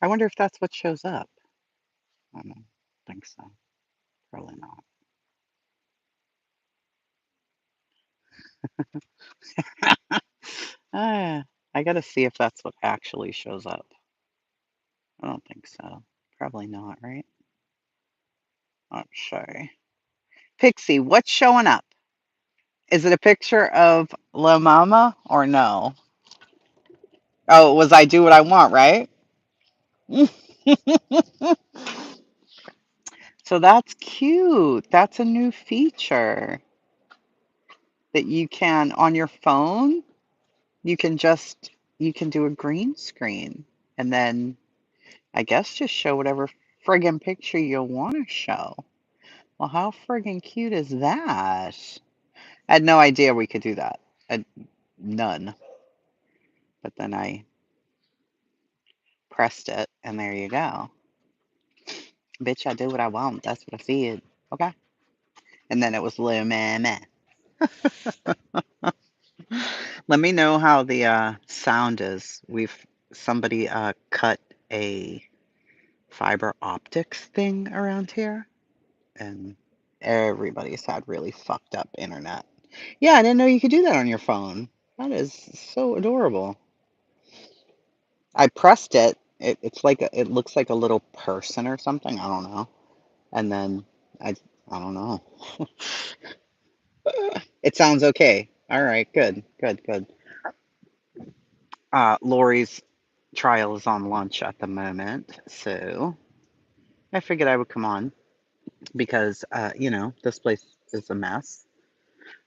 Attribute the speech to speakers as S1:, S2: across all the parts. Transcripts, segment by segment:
S1: I wonder if that's what shows up. I don't think so. Probably not. Ah, I gotta see if that's what actually shows up. I don't think so. Probably not, right? I'm sorry. Pixie, what's showing up? Is it a picture of La Mama or no? Oh, it was I do what I want, right? So that's cute. That's a new feature that you can on your phone. You can just you can do a green screen and then I guess just show whatever friggin' picture you want to show. Well, how friggin' cute is that? I had no idea we could do that. I, none. But then I pressed it, and there you go. Bitch, I do what I want. That's what I said. Okay. And then it was little meh meh. Let me know how the sound is. We've somebody cut a fiber optics thing around here, and everybody's had really fucked up internet. Yeah, I didn't know you could do that on your phone. That is so adorable. I pressed it. It's like it looks like a little person or something. I don't know. And then I I don't know. It sounds okay. All right, good, good, good. Lori's trial is on lunch at the moment, so I figured I would come on because this place is a mess.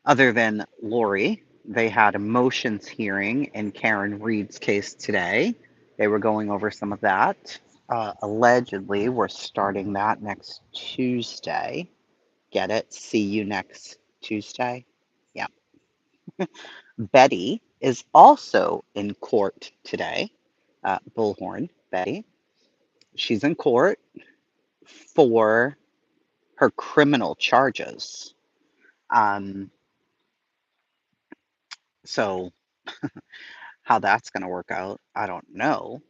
S1: Other than Lori, they had a motions hearing in Karen Reed's case today. They were going over some of that. Allegedly, we're starting that next Tuesday. Get it? See you next Tuesday. Yeah. Betty is also in court today. Bullhorn Betty. She's in court for her criminal charges. Um, so how that's going to work out, I don't know.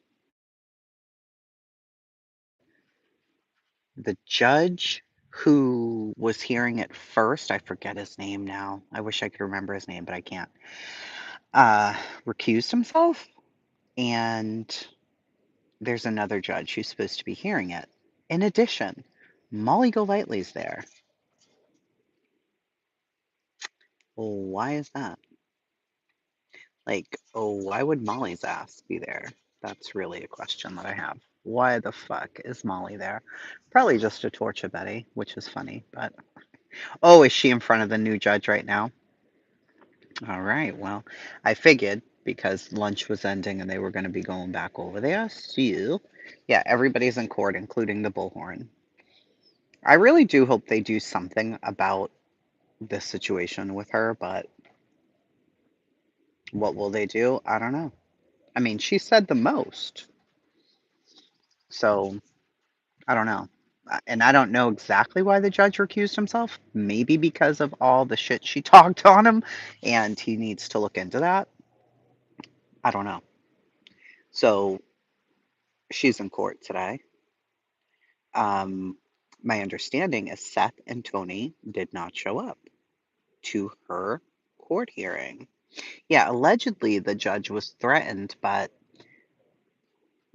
S1: The judge who was hearing it first, I forget his name now. I wish I could remember his name, but I can't. Uh, recused himself, and there's another judge who's supposed to be hearing it. In addition, Molly Golightly's there. Why is that? Like, oh, why would Molly's ass be there? That's really a question that I have. Why the fuck is Molly there? Probably just to torture Betty, which is funny, but oh, is she in front of the new judge right now? All right, well, I figured because lunch was ending and they were going to be going back over there. So, yeah, everybody's in court, including the bullhorn. I really do hope they do something about this situation with her, but what will they do? I don't know. I mean, she said the most, so I don't know. And I don't know exactly why the judge recused himself. Maybe because of all the shit she talked on him, and he needs to look into that. I don't know. So she's in court today. Um, my understanding is Seth and Tony did not show up to her court hearing. Yeah, allegedly the judge was threatened, but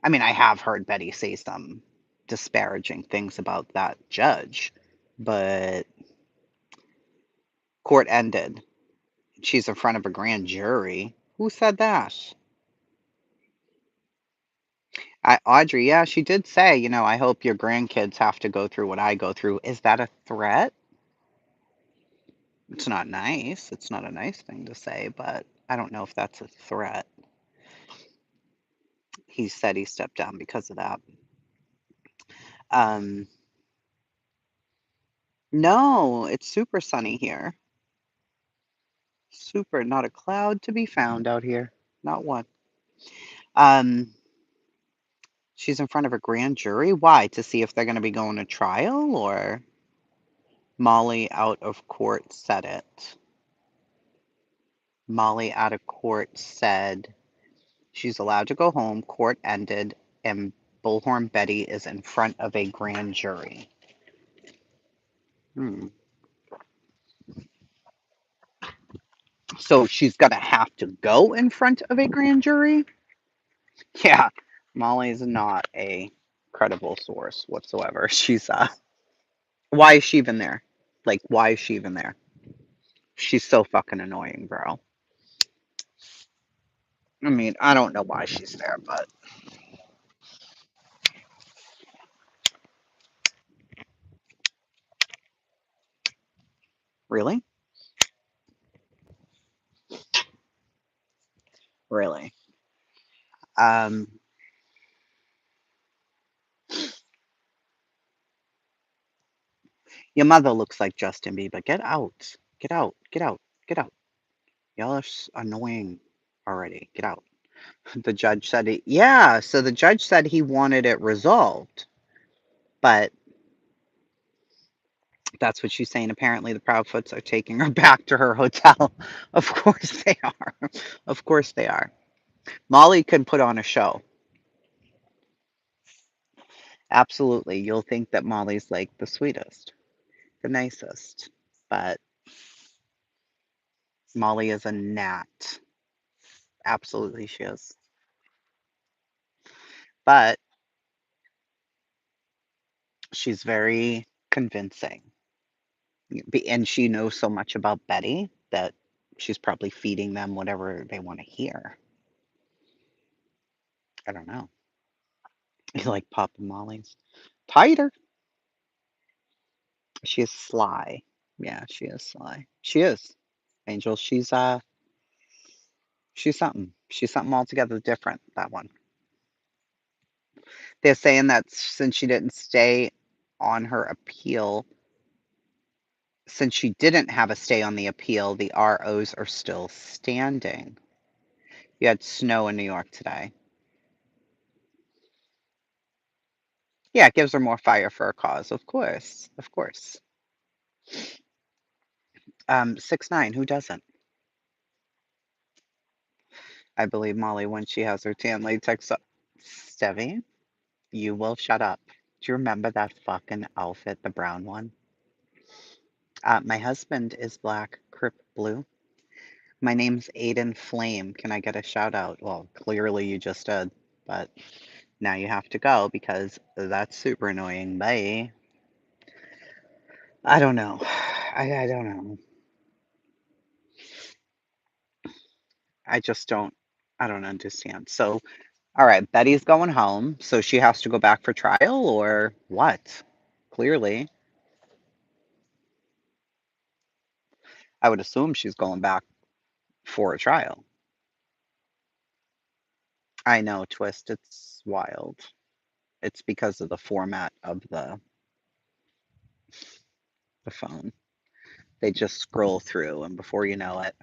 S1: I mean, I have heard Betty say some disparaging things about that judge, but court ended. She's in front of a grand jury. Who said that? Audrey, yeah, she did say, I hope your grandkids have to go through what I go through. Is that a threat? It's not nice. It's not a nice thing to say, but I don't know if that's a threat. He said he stepped down because of that. Um, no, it's super sunny here. Super, not a cloud to be found out here. Not one. Um, she's in front of a grand jury. Why? To see if they're going to be going to trial or Molly out of court said it. Molly out of court said She's allowed to go home. Court ended, and Bullhorn Betty is in front of a grand jury. Hmm. So she's going to have to go in front of a grand jury? Yeah, Molly is not a credible source whatsoever. Why is she even there? Like, why is she even there? She's so fucking annoying, bro. I mean, I don't know why she's there, but really? Really? Um, your mother looks like Justin Bieber. Get out. Get out. Get out. Get out. Y'all are annoying already. Get out. The judge said yeah, so the judge said he wanted it resolved, but that's what she's saying. Apparently, the Proudfoots are taking her back to her hotel. Of course they are. Of course they are. Molly can put on a show. Absolutely. You'll think that Molly's like the sweetest, the nicest, but Molly is a gnat. Absolutely, she is. But she's very convincing. And she knows so much about Betty that she's probably feeding them whatever they want to hear. I don't know. You like Papa Molly's? Tighter. She is sly. Yeah, she is sly. She is. Angel, she's something. She's something altogether different, that one. They're saying that since she didn't stay on her appeal, since she didn't have a stay on the appeal, the ROs are still standing. You had snow in New York today. Yeah, it gives her more fire for her cause, of course. Of course. 6'9", who doesn't? I believe Molly when she has her tan latex up. Stevie, you will shut up. Do you remember that fucking outfit, the brown one? My husband is black, Crip Blue. My name's Aiden Flame. Can I get a shout out? Well, clearly you just did, but now you have to go because that's super annoying. Bye. I don't know. I don't know. I just don't. I don't understand. So, all right, Betty's going home, so she has to go back for trial or what? Clearly, I would assume she's going back for a trial. I know, Twist. It's wild. It's because of the format of the phone. They just scroll through, and before you know it,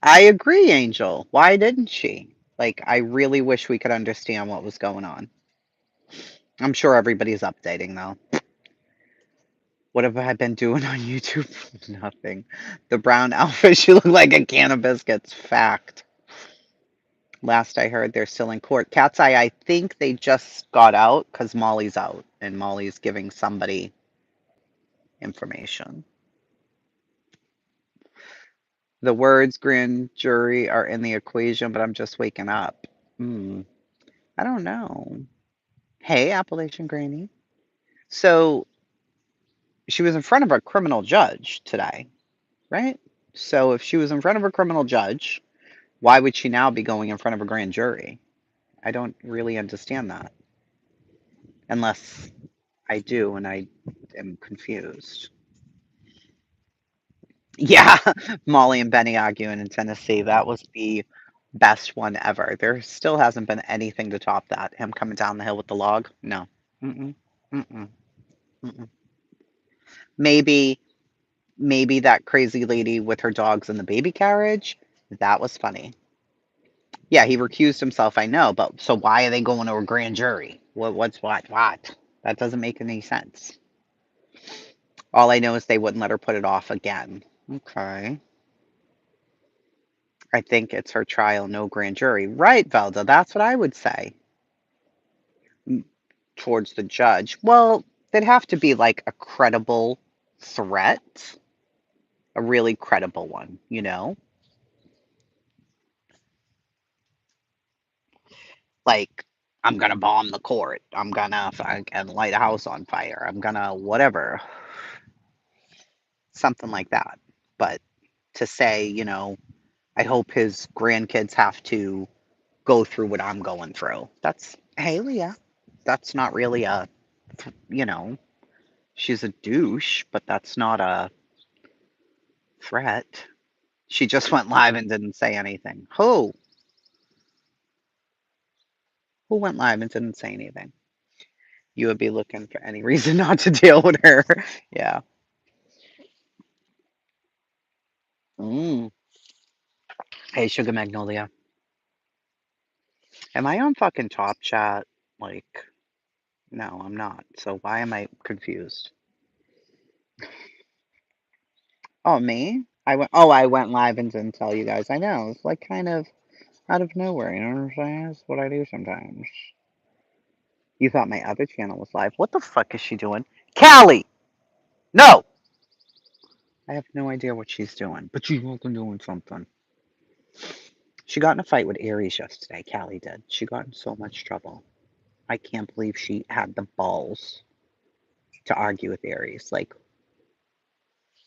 S1: I agree, Angel. Why didn't she? Like, I really wish we could understand what was going on. I'm sure everybody's updating though. What have I been doing on YouTube? Nothing. The brown outfit, she looked like a can of biscuits. Fact. Last I heard, they're still in court. Cat's Eye, I think they just got out because Molly's out and Molly's giving somebody information. The words grand jury are in the equation, but I'm just waking up. Hmm. I don't know. Hey, Appalachian Granny. So she was in front of a criminal judge today, right? So if she was in front of a criminal judge, why would she now be going in front of a grand jury? I don't really understand that. Unless I do and I am confused. Yeah, Molly and Benny arguing in Tennessee. That was the best one ever. There still hasn't been anything to top that. Him coming down the hill with the log. No. Mm-mm. Mm-mm. Mm-mm. Maybe, maybe that crazy lady with her dogs in the baby carriage. That was funny. Yeah, he recused himself, I know, but so why are they going to a grand jury? What's what? What? That doesn't make any sense. All I know is they wouldn't let her put it off again. Okay. I think it's her trial, no grand jury. Right, Velda, that's what I would say towards the judge. Well, there'd have to be like a credible threat, a really credible one, you know? Like, I'm gonna bomb the court. I'm gonna fucking light a house on fire. I'm gonna whatever, something like that. But to say, I hope his grandkids have to go through what I'm going through. That's Haley, yeah. That's not really you know, she's a douche, but that's not a threat. She just went live and didn't say anything. Who went live and didn't say anything? You would be looking for any reason not to deal with her. Yeah. Mm. Hey, Sugar Magnolia. Am I on fucking Top Chat? Like, no, I'm not. So why am I confused? Oh, me? I went live and didn't tell you guys. I know. It's like kind of out of nowhere, you know what I'm saying? That's what I do sometimes. You thought my other channel was live. What the fuck is she doing? Callie! No! I have no idea what she's doing, but she's fucking doing something. She got in a fight with Aries yesterday, Callie did. She got in so much trouble. I can't believe she had the balls to argue with Aries. Like,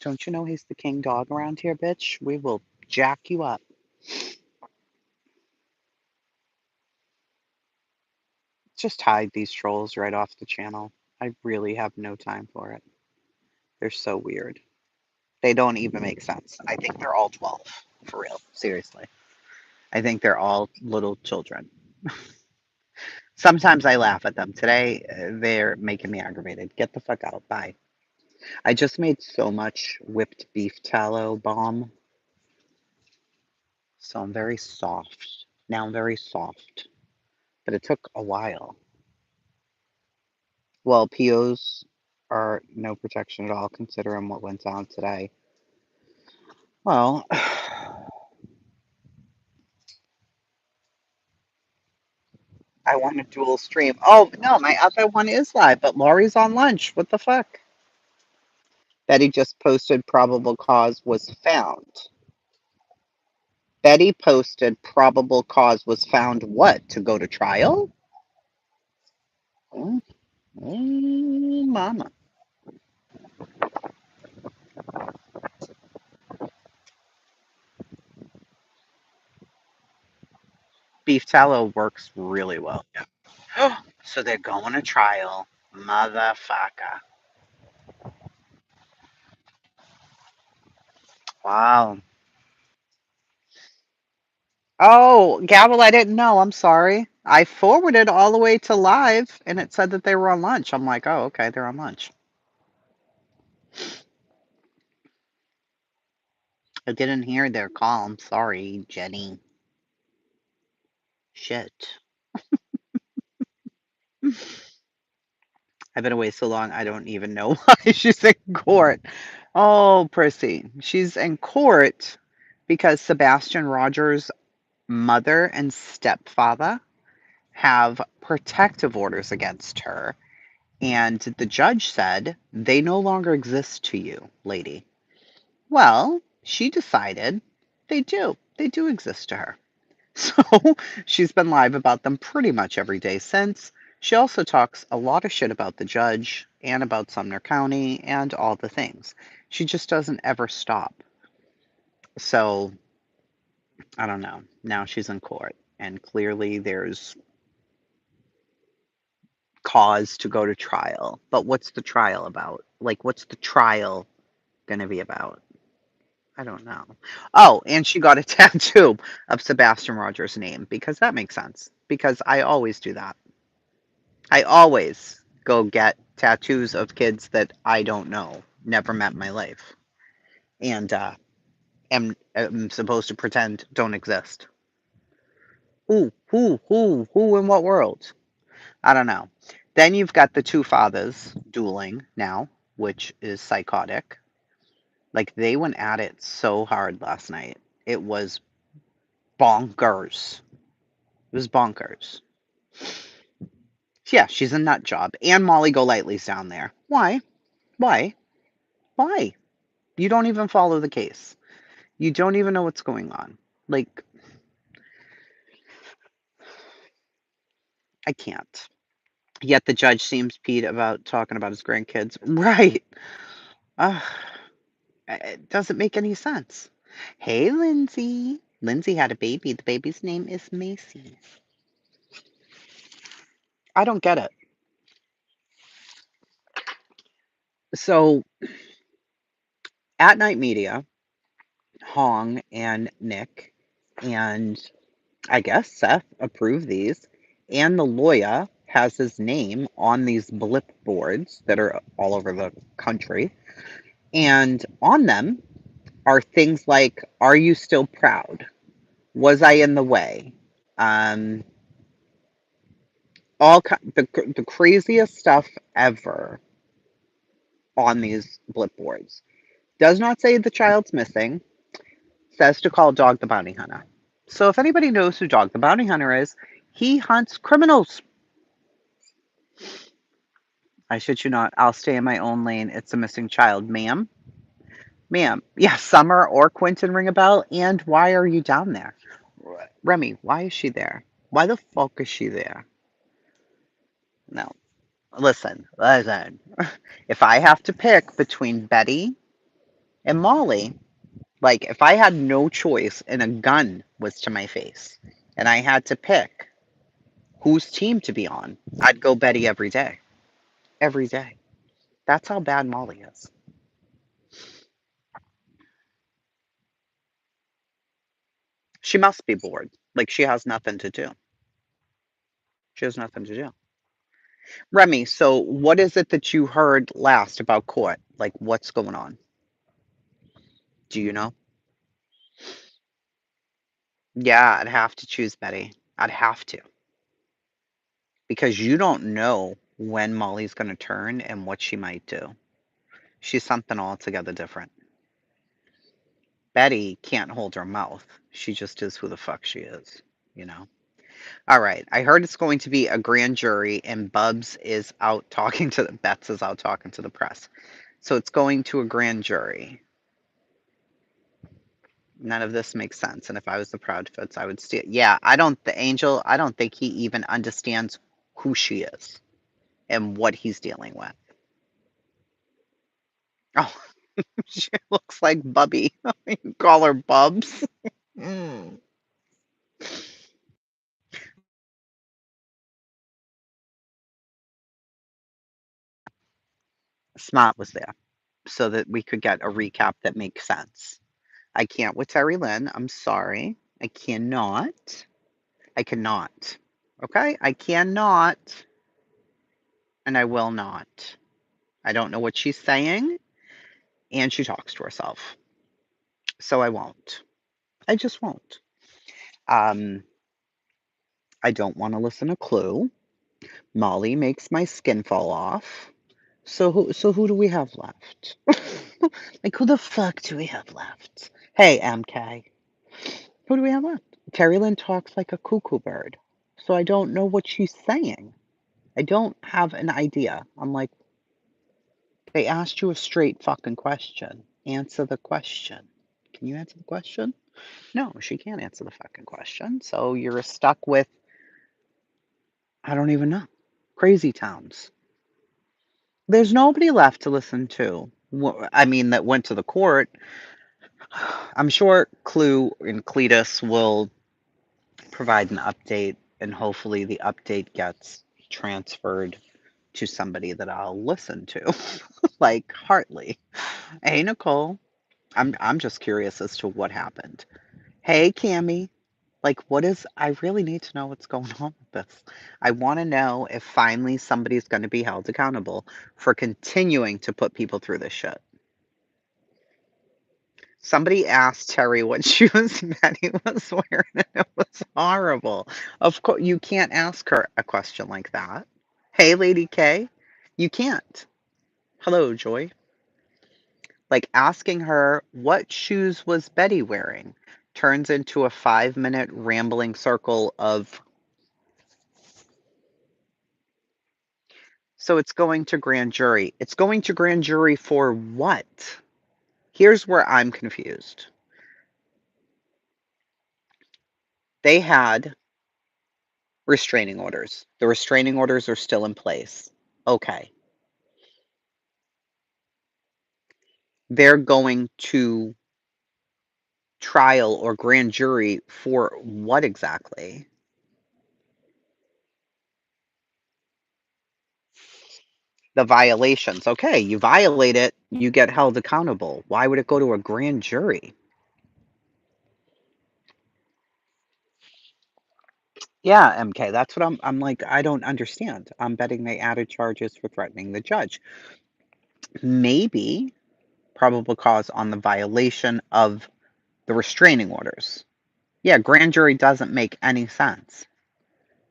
S1: don't you know he's the king dog around here, bitch? We will jack you up. Just hide these trolls right off the channel. I really have no time for it. They're so weird. They don't even make sense. I think they're all 12. For real. Seriously. I think they're all little children. Sometimes I laugh at them. Today, they're making me aggravated. Get the fuck out. Bye. I just made so much whipped beef tallow balm, so I'm very soft. Now I'm very soft, but it took a while. Well, POs are no protection at all, considering what went down today. Well, I want a dual stream. Oh, no, my other one is live, but Laurie's on lunch. What the fuck? Betty just posted probable cause was found. Betty posted probable cause was found what? To go to trial? Oh, mama. Beef tallow works really well. Yeah. So they're going to trial. Motherfucker. Wow. Oh, Gavel, I didn't know. I'm sorry. I forwarded all the way to live and it said that they were on lunch. I'm like, oh, okay, they're on lunch. I didn't hear their call. I'm sorry, Jenny. Shit. I've been away so long, I don't even know why she's in court. Oh, Prissy. She's in court because Sebastian Rogers' mother and stepfather have protective orders against her. And the judge said, they no longer exist to you, lady. Well, she decided they do. They do exist to her. So she's been live about them pretty much every day since. She also talks a lot of shit about the judge and about Sumner County and all the things. She just doesn't ever stop. So I don't know. Now she's in court, and clearly there's cause to go to trial. But what's the trial about? Like, what's the trial going to be about? I don't know. Oh, and she got a tattoo of Sebastian Rogers' name because that makes sense. Because I always do that. I always go get tattoos of kids that I don't know, never met in my life, and am supposed to pretend don't exist. Who in what world? I don't know. Then you've got the two fathers dueling now, which is psychotic. Like they went at it so hard last night. It was bonkers. It was bonkers. Yeah, she's a nut job. And Molly Golightly's down there. Why? Why? Why? You don't even follow the case. You don't even know what's going on. Like, I can't. Yet the judge seems peeved about talking about his grandkids. Right. Ugh, it doesn't make any sense. Hey, Lindsay. Lindsay had a baby. The baby's name is Macy. I don't get it. So, at Night Media, Hong and Nick and I guess Seth approved these, and the lawyer has his name on these blip boards that are all over the country. And on them are things like, "Are you still proud? Was I in the way?" Um, the craziest stuff ever on these blip boards. Does not say the child's missing. Says to call Dog the Bounty Hunter. So if anybody knows who Dog the Bounty Hunter is, he hunts criminals. I shit you not. I'll stay in my own lane. It's a missing child, ma'am. Ma'am. Yeah, Summer or Quentin ring a bell. And why are you down there? Remy, why is she there? Why the fuck is she there? No. Listen. If I have to pick between Betty and Molly, like if I had no choice and a gun was to my face and I had to pick whose team to be on, I'd go Betty every day. Every day. That's how bad Molly is. She must be bored. Like she has nothing to do. She has nothing to do. Remy, so what is it that you heard last about court? Like what's going on? Do you know? Yeah, I'd have to choose Betty. I'd have to. Because you don't know when Molly's going to turn and what she might do. She's something altogether different. Betty can't hold her mouth. She just is who the fuck she is, you know? All right. I heard it's going to be a grand jury and Bets is out talking to the press. So it's going to a grand jury. None of this makes sense. And if I was the Proudfoots, I would steal. Yeah, the Angel, I don't think he even understands who she is and what he's dealing with. Oh, she looks like Bubby. You call her Bubs. Mm. Smart was there so that we could get a recap that makes sense. I can't with Terry Lynn. I'm sorry. I cannot. I cannot. Okay? I cannot and I will not. I don't know what she's saying and she talks to herself. So I won't. I just won't. Um, I don't want to listen to Clue. Molly makes my skin fall off. So who do we have left? Like who the fuck do we have left? Hey, MK. Who do we have left? Terry Lynn talks like a cuckoo bird. So I don't know what she's saying. I don't have an idea. I'm like, they asked you a straight fucking question. Answer the question. Can you answer the question? No, she can't answer the fucking question. So you're stuck with, I don't even know, crazy towns. There's nobody left to listen to. I mean, that went to the court. I'm sure Clue and Cletus will provide an update, and hopefully the update gets transferred to somebody that I'll listen to, like Hartley. Hey, Nicole. I'm just curious as to what happened. Hey, Cammy. Like, I really need to know what's going on with this. I want to know if finally somebody's going to be held accountable for continuing to put people through this shit. Somebody asked Terry what shoes Maddie was wearing, and it was horrible. Of course, you can't ask her a question like that. Hey, Lady K, you can't. Hello, Joy. Like asking her what shoes was Betty wearing turns into a 5-minute rambling circle of, so it's going to grand jury. It's going to grand jury for what? Here's where I'm confused. They had restraining orders. The restraining orders are still in place. Okay. They're going to trial or grand jury for what exactly? The violations. Okay, you violate it, you get held accountable. Why would it go to a grand jury? Yeah, MK, that's what I'm like, I don't understand. I'm betting they added charges for threatening the judge. Maybe probable cause on the violation of the restraining orders. Yeah, grand jury doesn't make any sense.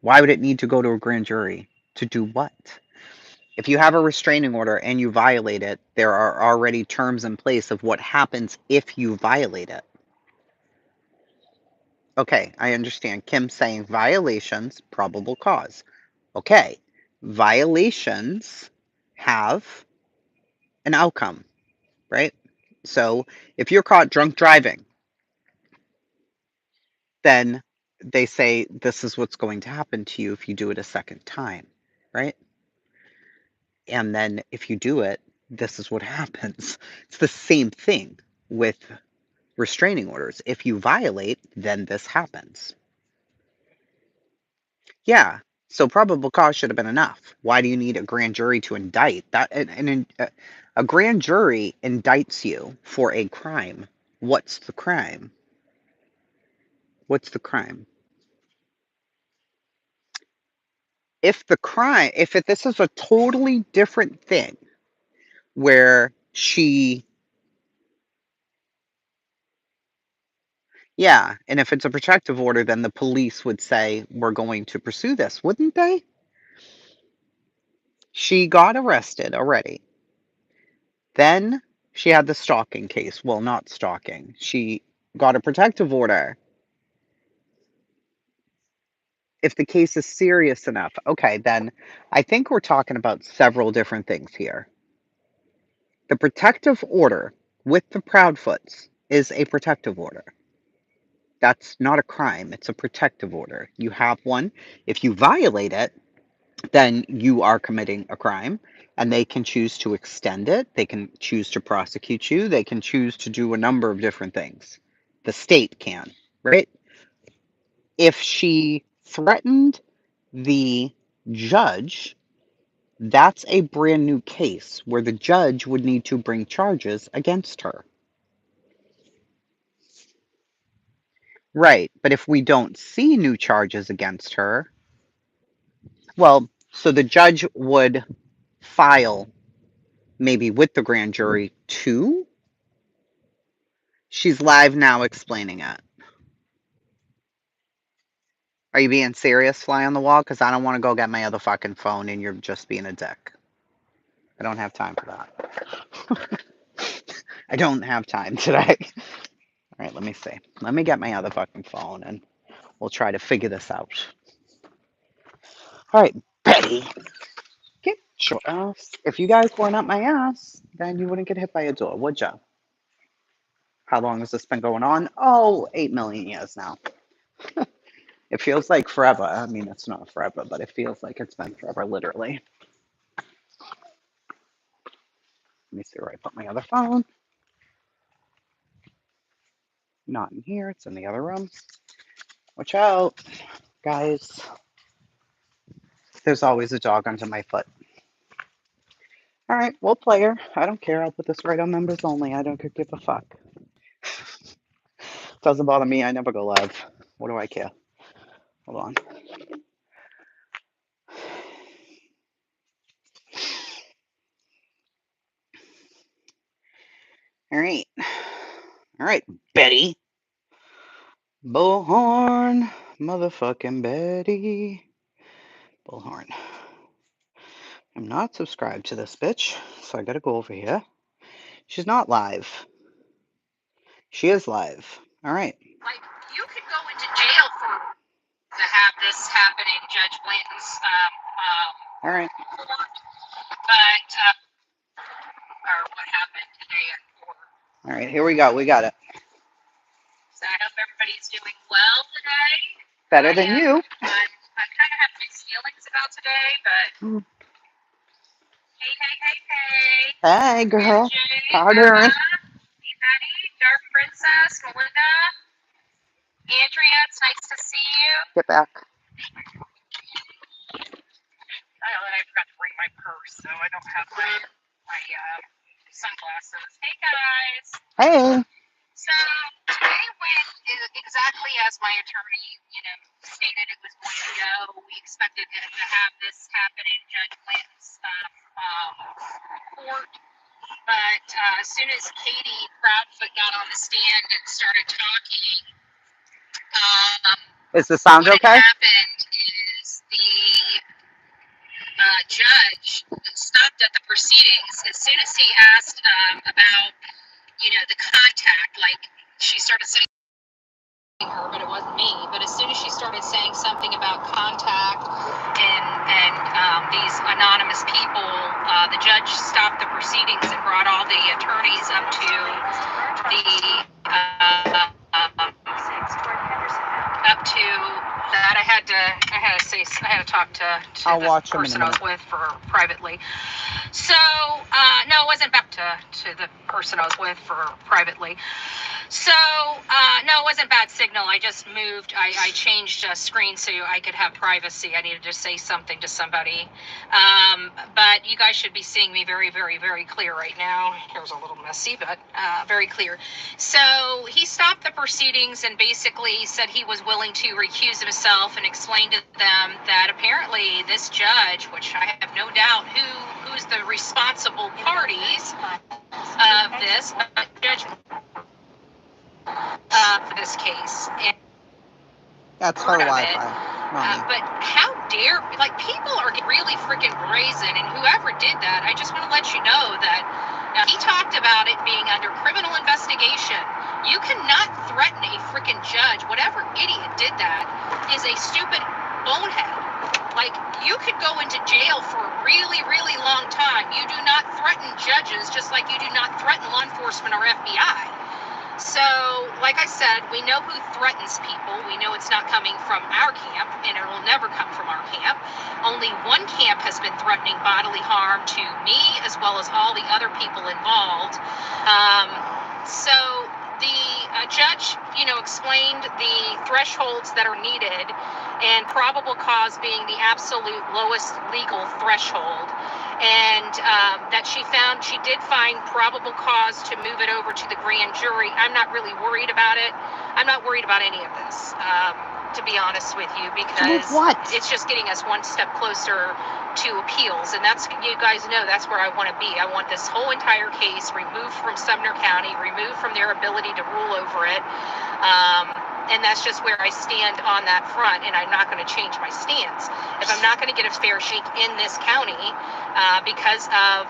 S1: Why would it need to go to a grand jury? To do what? If you have a restraining order and you violate it, there are already terms in place of what happens if you violate it. Okay, I understand. Kim saying violations, probable cause. Okay, violations have an outcome, right? So if you're caught drunk driving, then they say this is what's going to happen to you if you do it a second time, right? And then if you do it, this is what happens. It's the same thing with restraining orders. If you violate, then this happens. Yeah. So probable cause should have been enough. Why do you need a grand jury to indict? That a grand jury indicts you for a crime. What's the crime? What's the crime? If this is a totally different thing where she, yeah, and if it's a protective order, then the police would say, we're going to pursue this, wouldn't they? She got arrested already. Then she had the stalking case. Well, not stalking. She got a protective order. If the case is serious enough, okay, then I think we're talking about several different things here. The protective order with the Proudfoots is a protective order. That's not a crime, it's a protective order. You have one. If you violate it, then you are committing a crime, and they can choose to extend it. They can choose to prosecute you. They can choose to do a number of different things. The state can, right? If she threatened the judge, that's a brand new case where the judge would need to bring charges against her. Right. But if we don't see new charges against her, well, so the judge would file maybe with the grand jury too. She's live now explaining it. Are you being serious, fly on the wall? Because I don't want to go get my other fucking phone and you're just being a dick. I don't have time for that. I don't have time today. All right, let me see. Let me get my other fucking phone and we'll try to figure this out. All right, Betty, get your ass. If you guys weren't up my ass, then you wouldn't get hit by a door, would ya? How long has this been going on? Oh, 8 million years now. It feels like forever. I mean, it's not forever, but it feels like it's been forever, literally. Let me see where I put my other phone. Not in here, it's in the other room. Watch out, guys. There's always a dog under my foot. All right, we'll play her. I don't care. I'll put this right on members only. I don't give a fuck. Doesn't bother me. I never go live. What do I care? Hold on. All right. All right, Betty. Bullhorn. Motherfucking Betty. Bullhorn. I'm not subscribed to this bitch, so I gotta go over here. She's not live. She is live. All right.
S2: Like, you could go into jail to have this happen in Judge Blanton's
S1: All right.
S2: court, but or what happened today at court.
S1: All right. Here we go. We got it.
S2: So I hope everybody's doing well today.
S1: Better than you.
S2: I kind of have mixed feelings about today, but hey.
S1: Hey, girl.
S2: MJ,
S1: How
S2: Emma,
S1: doing?
S2: Betty, Dark Princess, Melinda, Andrea, it's nice to see you.
S1: Get back.
S2: I forgot to bring my purse, so I don't have my sunglasses. Hey, guys.
S1: Hey.
S2: So today went exactly as my attorney, stated it was going to go. We expected to have this happen in Judge Blanton's court, but as soon as Katie Proudfoot got on the stand and started talking,
S1: Is the sound
S2: what
S1: okay?
S2: had happened is the judge stopped at the proceedings as soon as he asked about, the contact. Like, she started saying her, but it wasn't me. But as soon as she started saying something about contact and these anonymous people, the judge stopped the proceedings and brought all the attorneys up to that. I had to talk to the person I was with privately. So no, it wasn't back to the person I was with privately. So, no, it wasn't bad signal. I just moved. I changed a screen so I could have privacy. I needed to say something to somebody. But you guys should be seeing me very, very, very clear right now. Here's a little messy, but very clear. So he stopped the proceedings and basically said he was willing to recuse himself and explained to them that apparently this judge, which I have no doubt who's the responsible parties of this, Judge for this case. And
S1: that's her Wi-Fi.
S2: But how dare, people are really freaking brazen, and whoever did that, I just want to let you know that he talked about it being under criminal investigation. You cannot threaten a freaking judge. Whatever idiot did that is a stupid bonehead. Like, you could go into jail for a really, really long time. You do not threaten judges just like you do not threaten law enforcement or FBI. So, like I said, we know who threatens people. We know it's not coming from our camp, and it will never come from our camp. Only one camp has been threatening bodily harm to me as well as all the other people involved. So the judge, explained the thresholds that are needed, and probable cause being the absolute lowest legal threshold. And that she did find probable cause to move it over to the grand jury. I'm not really worried about it. I'm not worried about any of this, to be honest with you, because it's just getting us one step closer to appeals. And you guys know that's where I want to be. I want this whole entire case removed from Sumner County, removed from their ability to rule over it. And that's just where I stand on that front, and I'm not going to change my stance. If I'm not going to get a fair shake in this county because of,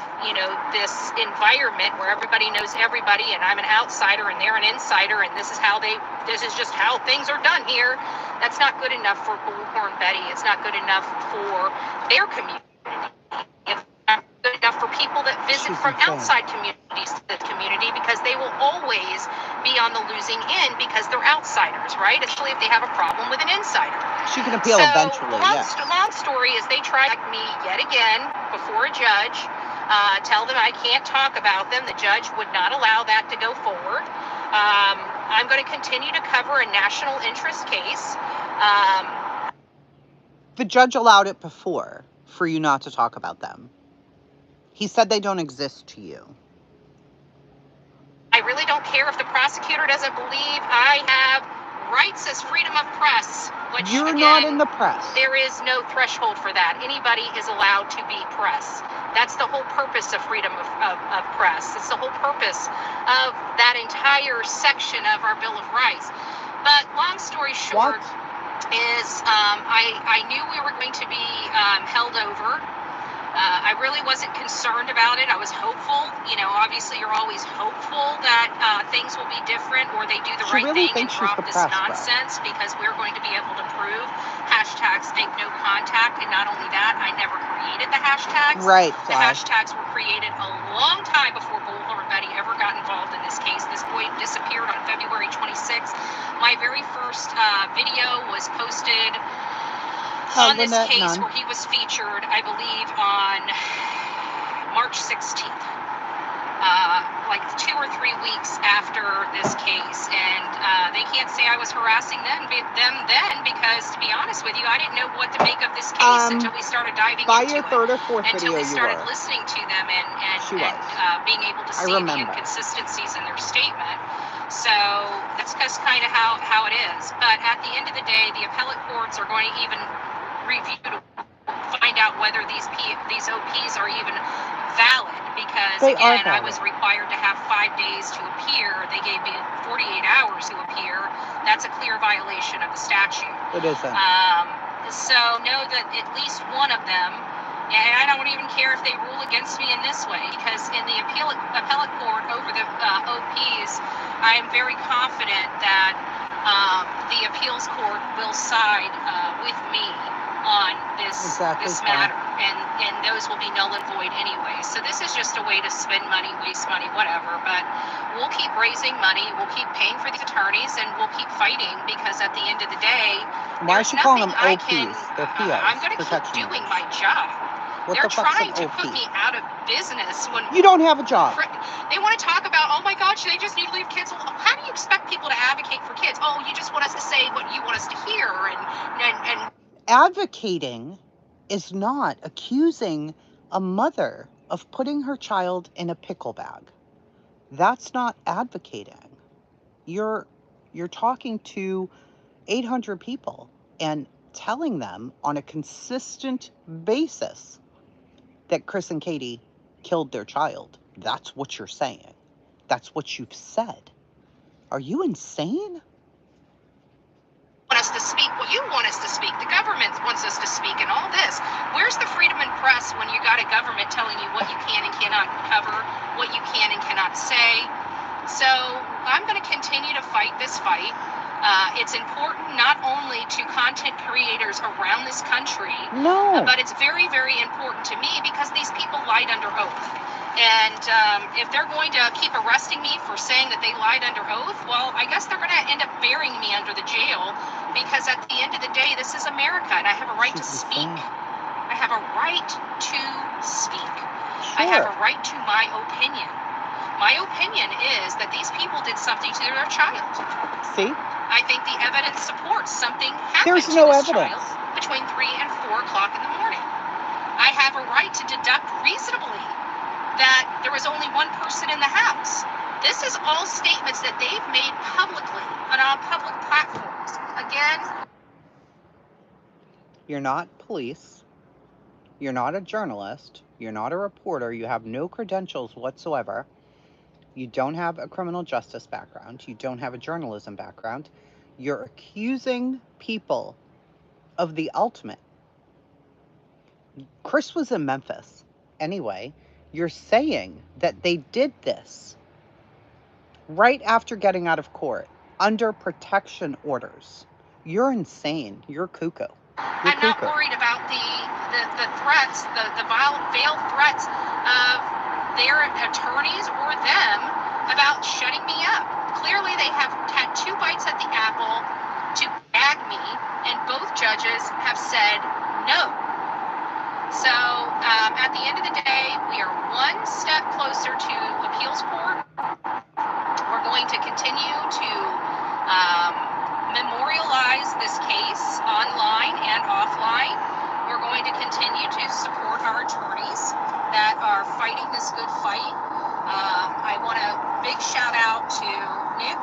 S2: this environment where everybody knows everybody, and I'm an outsider and they're an insider, and this is just how things are done here, that's not good enough for Bullhorn Betty. It's not good enough for their community. It's not good enough for people that visit from outside communities to the community, because they will always be on the losing end because they're outsiders, right? Especially if they have a problem with an insider.
S1: She can appeal eventually,
S2: long story is they tried me yet again before a judge, tell them I can't talk about them. The judge would not allow that to go forward. I'm going to continue to cover a national interest case.
S1: The judge allowed it before for you not to talk about them. He said they don't exist to you.
S2: I really don't care if the prosecutor doesn't believe I have rights as freedom of press. Which,
S1: you're not in the press.
S2: There is no threshold for that. Anybody is allowed to be press. That's the whole purpose of freedom of press. It's the whole purpose of that entire section of our Bill of Rights. But long story short is I knew we were going to be held over I really wasn't concerned about it. I was hopeful. You know, obviously you're always hopeful that things will be different or they do the
S1: She
S2: right
S1: really
S2: thing and
S1: thinks she's
S2: drop
S1: the
S2: this
S1: press, bro.
S2: nonsense because we're going to be able to prove hashtags make no contact. And not only that, I never created the hashtags.
S1: Right,
S2: The
S1: Fly.
S2: hashtags were created a long time before Bullhorn Betty ever got involved in this case. This boy disappeared on February 26th. My very first video was posted on this
S1: Lynette
S2: case
S1: Nunn.
S2: where he was featured, I believe, on March 16th, like 2 or 3 weeks after this case, and they can't say I was harassing them then because, to be honest with you, I didn't know what to make of this case until we started diving
S1: By
S2: into
S1: your third or fourth
S2: until
S1: video,
S2: we
S1: you
S2: started
S1: were.
S2: listening to them and being able to
S1: I
S2: see the
S1: remember.
S2: inconsistencies in their statement. So that's just kind of how it is. But at the end of the day, the appellate courts are going to even review to find out whether these OPs are even valid, because
S1: They are
S2: again, I
S1: valid.
S2: was required to have 5 days to appear. They gave me 48 hours to appear. That's a clear violation of the statute.
S1: It isn't.
S2: So know that at least one of them, and I don't even care if they rule against me in this way, because in the appellate court over the OPs, I am very confident that the appeals court will side with me on this matter, and those will be null and void anyway. So this is just a way to spend money, waste money, whatever. But we'll keep raising money, we'll keep paying for these attorneys, and we'll keep fighting, because at the end of the day,
S1: why is she calling them OPs? They're POs.
S2: I'm going to keep doing my job. They're trying to put me out of business when
S1: you don't have a job.
S2: They want to talk about, oh my gosh, they just need to leave kids alone. How do you expect people to advocate for kids? Oh, you just want us to say what you want us to hear, and
S1: advocating is not accusing a mother of putting her child in a pickle bag. That's not advocating. You're talking to 800 people and telling them on a consistent basis that Chris and Katie killed their child. That's what you're saying. That's what you've said. Are you insane?
S2: Want us to speak what you want us to speak. The government wants us to speak, and all this. Where's the freedom in press when you got a government telling you what you can and cannot cover, what you can and cannot say? So I'm going to continue to fight this fight. It's important not only to content creators around this country, but it's very, very important to me because these people lied under oath. And if they're going to keep arresting me for saying that they lied under oath, well, I guess they're going to end up burying me under the jail, because at the end of the day, this is America, and I have a right to speak. I have a right to speak. I have a right to my opinion. My opinion is that these people did something to their child.
S1: See?
S2: I think the evidence supports something happened to this child between 3 and 4 o'clock in the morning. I have a right to deduct reasonably that there was only one person in the house. This is all statements that they've made publicly and on public platforms. Again, you're not police. You're not a journalist. You're not a reporter. You have no credentials whatsoever. You don't have a criminal justice background. You don't have a journalism background. You're accusing people of the ultimate. Chris was in Memphis. Anyway, you're saying that they did this right after getting out of court under protection orders. You're insane. You're cuckoo. I'm not worried about the threats, the veiled threats of their attorneys or them about shutting me up. Clearly, they have had 2 bites at the apple to gag me, and both judges have said no. So at the end of the day, we are one step closer to appeals court. We're going to continue to memorialize this case online and offline. We're going to continue to support our attorneys that are fighting this good fight. I want a big shout out to Nick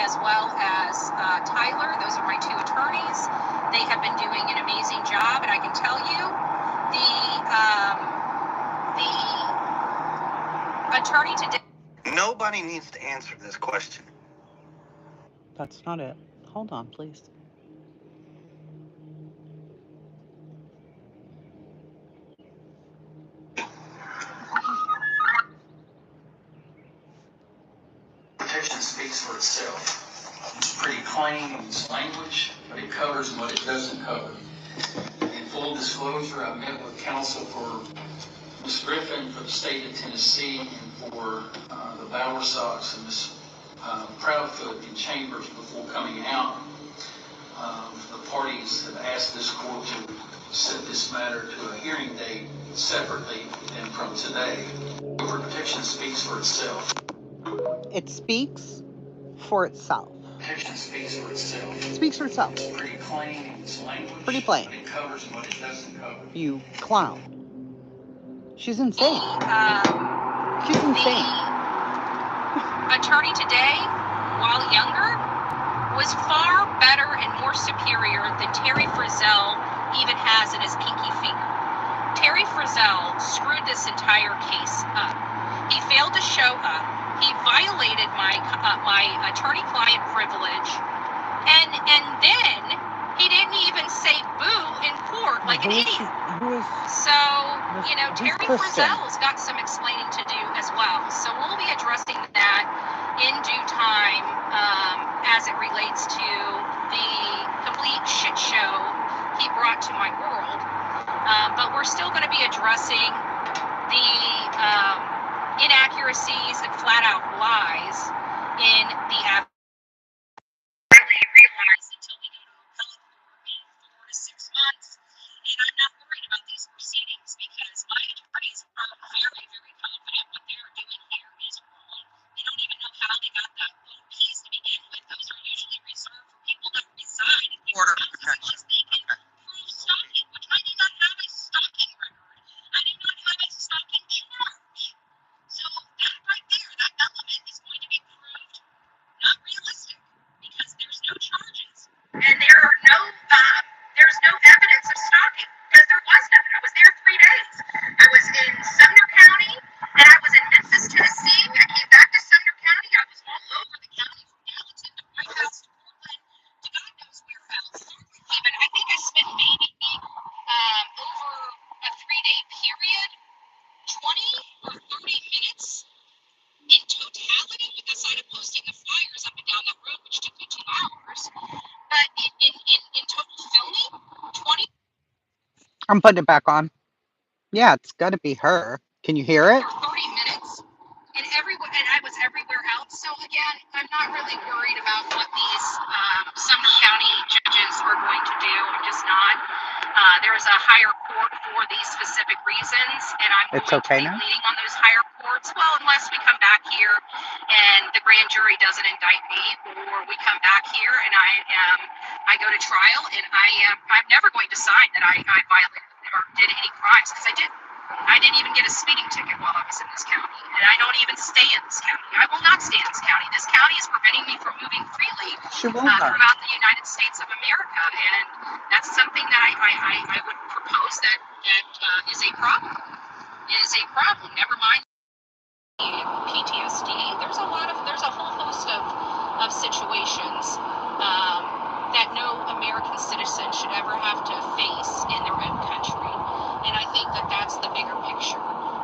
S2: as well as Tyler. Those are my 2 attorneys. They have been doing an amazing job, and I can tell you the attorney today.
S3: Nobody needs to answer this question.
S1: That's not it. Hold on, please.
S4: plain in its language, but it covers what it doesn't cover. In full disclosure, I met with counsel for Ms. Griffin for the state of Tennessee and for the Bowersox and Ms. Proudfoot in chambers before coming out. The parties have asked this court to set this matter to a hearing date separately and from today. Consumer protection speaks for itself.
S1: It speaks for itself.
S4: Protection speaks for itself.
S1: It speaks for itself.
S4: It's pretty plain in its language.
S1: Pretty plain.
S4: But it covers what it doesn't cover.
S1: You clown. She's insane. She's insane.
S2: The attorney today, while younger, was far better and more superior than Terry Frizzell even has in his pinky finger. Terry Frizzell screwed this entire case up. He failed to show up. He violated my attorney-client privilege, and then he didn't even say boo in court like an idiot. So, you know, Terry Frizzell's got some explaining to do as well. So we'll be addressing that in due time as it relates to the complete shit show he brought to my world. But we're still going to be addressing the inaccuracies and flat out lies in the realize until we go to appellate court in 4 to 6 months. And I'm not worried about these proceedings because my attorneys are very, very confident what they're doing here is wrong. They don't even know how they got that little piece to begin with. Those are usually reserved for people that reside in order protection. They can prove stalking, which I do not have a stalking record. I do not have a stalking charge. So that right there, that element is going to be proved not realistic because there's no charges and there's no evidence of stalking because there was none. I was there 3 days. I was in Sumner County and I was in Memphis, Tennessee. I came back to Sumner County. I was all over the county from Gallatin to White House to Portland to God knows where else. Even I think I spent maybe over a 3-day period 20 or 30 minutes in totality, with the side of posting the flyers up and down that road, which took me 2 hours. But in total filming, 20.
S1: I'm putting it back on. Yeah, it's got to be her. Can you hear it?
S2: 30 minutes. And I was everywhere else. So again, I'm not really worried about what these Sumner County judges are going to do. I'm just not. There is a higher court for these specific reasons, and I'm going to be leaning on those higher courts. Well, unless we come back here and the grand jury doesn't indict me, or we come back here and I go to trial, and I'm never going to sign that I violated or did any crimes, because I didn't. I didn't even get a speeding ticket while I was in this county, and I don't even stay in this county. I will not stay in this county. This county is preventing me from moving freely throughout the United States of America, and that's something that I would propose that is a problem. Never mind PTSD. There's a whole host of situations that no American citizen should ever have to face in their own country. And I think that that's the bigger picture.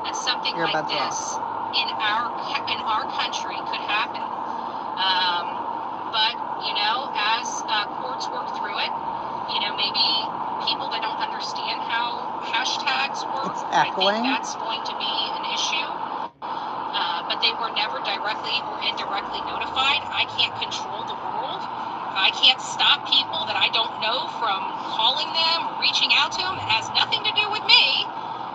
S2: That something like this in our country could happen. But you know, as courts work through it, you know, maybe people that don't understand how hashtags work, I think that's going to be an issue. But they were never directly or indirectly notified. I can't control the world. I can't stop people that I don't know from calling them or reaching out to them. It has nothing to do with me.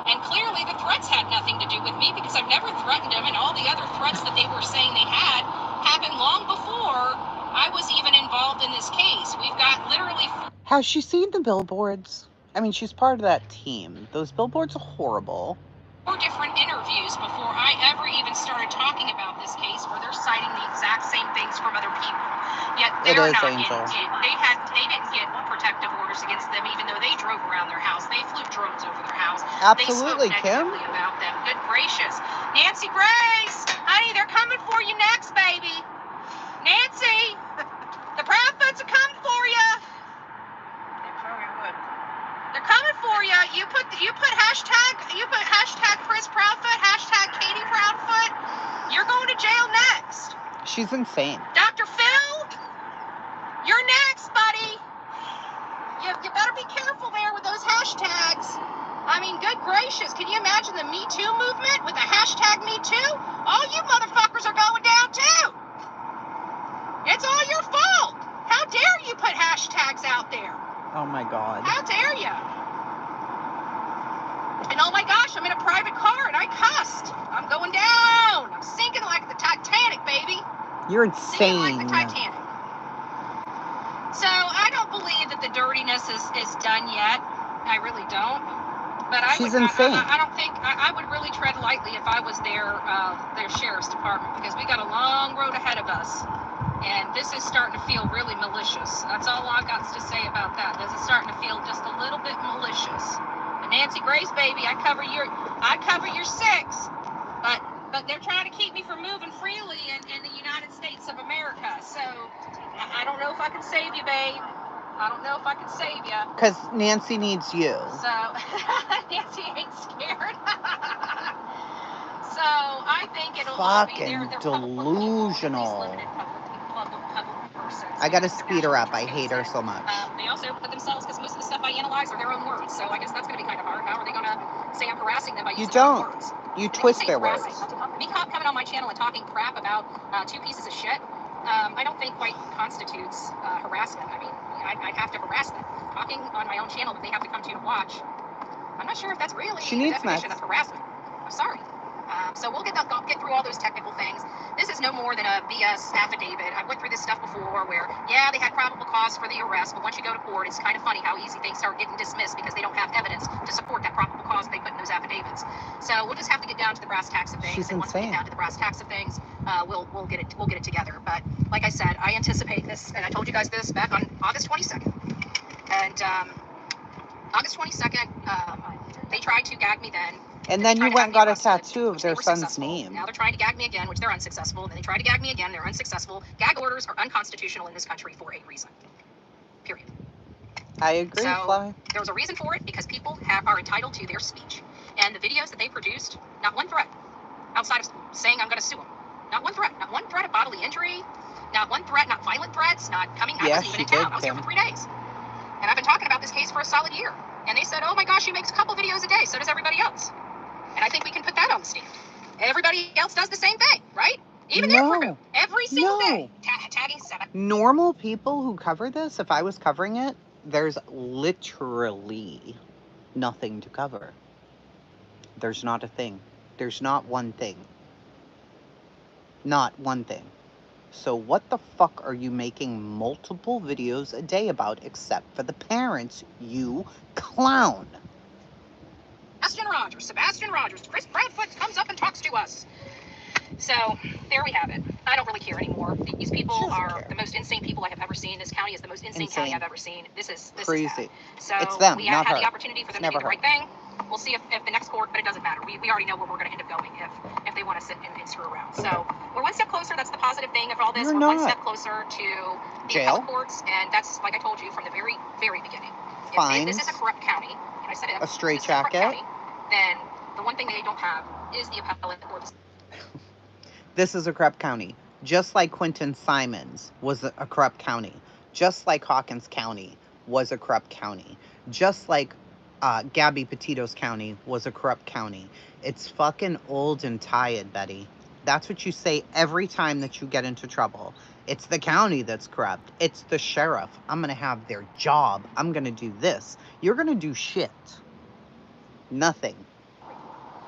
S2: And clearly the threats had nothing to do with me, because I've never threatened them, and all the other threats that they were saying they had happened long before I was even involved in this case. We've got literally...
S1: Has she seen the billboards? I mean, she's part of that team. Those billboards are horrible.
S2: 4 different interviews before I ever even started talking about this case where they're citing the exact same things from other people. Yet they're not
S1: Angel.
S2: They didn't get protective orders against them, even though they drove around their house. They flew drones over their house.
S1: Absolutely,
S2: they spoke negatively about them. Good gracious. Nancy Grace, honey, they're coming for you next, baby. Nancy, the Proudfoots are coming for you. They're coming for you. You put hashtag Chris Proudfoot, hashtag Katie Proudfoot. You're going to jail next.
S1: She's insane.
S2: Dr. Phil, you're you better be careful there with those hashtags. I mean, good gracious, can you imagine the Me Too movement with the hashtag Me Too? All you motherfuckers are going down too. It's all your fault. How dare you put hashtags out there?
S1: Oh my God.
S2: How dare you? And oh my gosh, I'm in a private car and I cussed. I'm going down. I'm sinking like the Titanic, baby.
S1: You're
S2: Sinking like the
S1: insane.
S2: Titanic. So I don't believe that the dirtiness is done yet. I really don't. But
S1: She's insane.
S2: I don't think I would really tread lightly if I was their sheriff's department, because we got a long road ahead of us. And this is starting to feel really malicious. That's all I got to say about that. This is starting to feel just a little bit malicious. And Nancy Grace, baby, I cover your 6, but they're trying to keep me from moving freely in the United States of America. So I don't know if I can save you, babe. I don't know if I can save you.
S1: Because Nancy needs you.
S2: So Nancy ain't scared. So I think it'll
S1: fucking
S2: be they're
S1: delusional.
S2: public persons.
S1: I gotta speed her up. I hate her so much.
S2: They also put themselves, because most of the stuff I analyze are their own words. So I guess that's going to be kind of hard. How are they going to say I'm harassing them by using their own words?
S1: You twist their words.
S2: Me coming on my channel and talking crap about 2 pieces of shit, I don't think quite constitutes harassment. I mean, I'd have to harass them. Talking on my own channel that they have to come to watch, I'm not sure if that's really the definition of harassment. I'm sorry. So we'll get through all those technical things. This is no more than a BS affidavit. I went through this stuff before where, yeah, they had probable cause for the arrest, but once you go to court, it's kind of funny how easy things start getting dismissed because they don't have evidence to support that probable cause they put in those affidavits. So we'll just have to get down to the brass tacks of things.
S1: She's
S2: and once we get down to the brass tacks of things, we'll get it together. But like I said, I anticipate this, and I told you guys this back on August 22nd. And August 22nd, they tried to gag me then.
S1: And then you went and got a tattoo of their son's name.
S2: Now they're trying to gag me again, which they're unsuccessful. Then they try to gag me again, they're unsuccessful. Gag orders are unconstitutional in this country for a reason. Period.
S1: I agree, Fly.
S2: There was a reason for it, because people are entitled to their speech. And the videos that they produced, not one threat, outside of saying I'm going to sue them. Not one threat of bodily injury, not one threat, not violent threats, not coming. I wasn't even in town. I was here for 3 days. And I've been talking about this case for a solid year. And they said, oh my gosh, she makes a couple videos a day. So does everybody else. And I think we can put that on the stand. Everybody else does the same thing, right? Even their crew. Every single day. Tagging 7.
S1: Normal people who cover this, if I was covering it, there's literally nothing to cover. There's not a thing. There's not one thing. Not one thing. So what the fuck are you making multiple videos a day about except for the parents, you clown?
S2: Sebastian Rogers, Chris Bradfoot comes up and talks to us. So there we have it. I don't really care anymore. These people are the most insane people I have ever seen. This county is the most insane county I've ever seen. This is crazy. So it's them, we have had the opportunity for them to do the right thing. We'll see if the next court, but it doesn't matter. We already know where we're going to end up going if they want to sit and screw around. So we're one step closer. That's the positive thing of all this. We're one step closer to the appellate courts, and that's, like I told you from the very, very beginning. If this is a corrupt county, and I said it,
S1: a straight jacket,
S2: then the one thing they don't have is the appellate courts.
S1: This is a corrupt county. Just like Quentin Simons was a corrupt county. Just like Hawkins County was a corrupt county. Just like Gabby Petito's county was a corrupt county. It's fucking old and tired, Betty. That's what you say every time that you get into trouble. It's the county that's corrupt. It's the sheriff. I'm going to have their job. I'm going to do this. You're going to do shit. Nothing.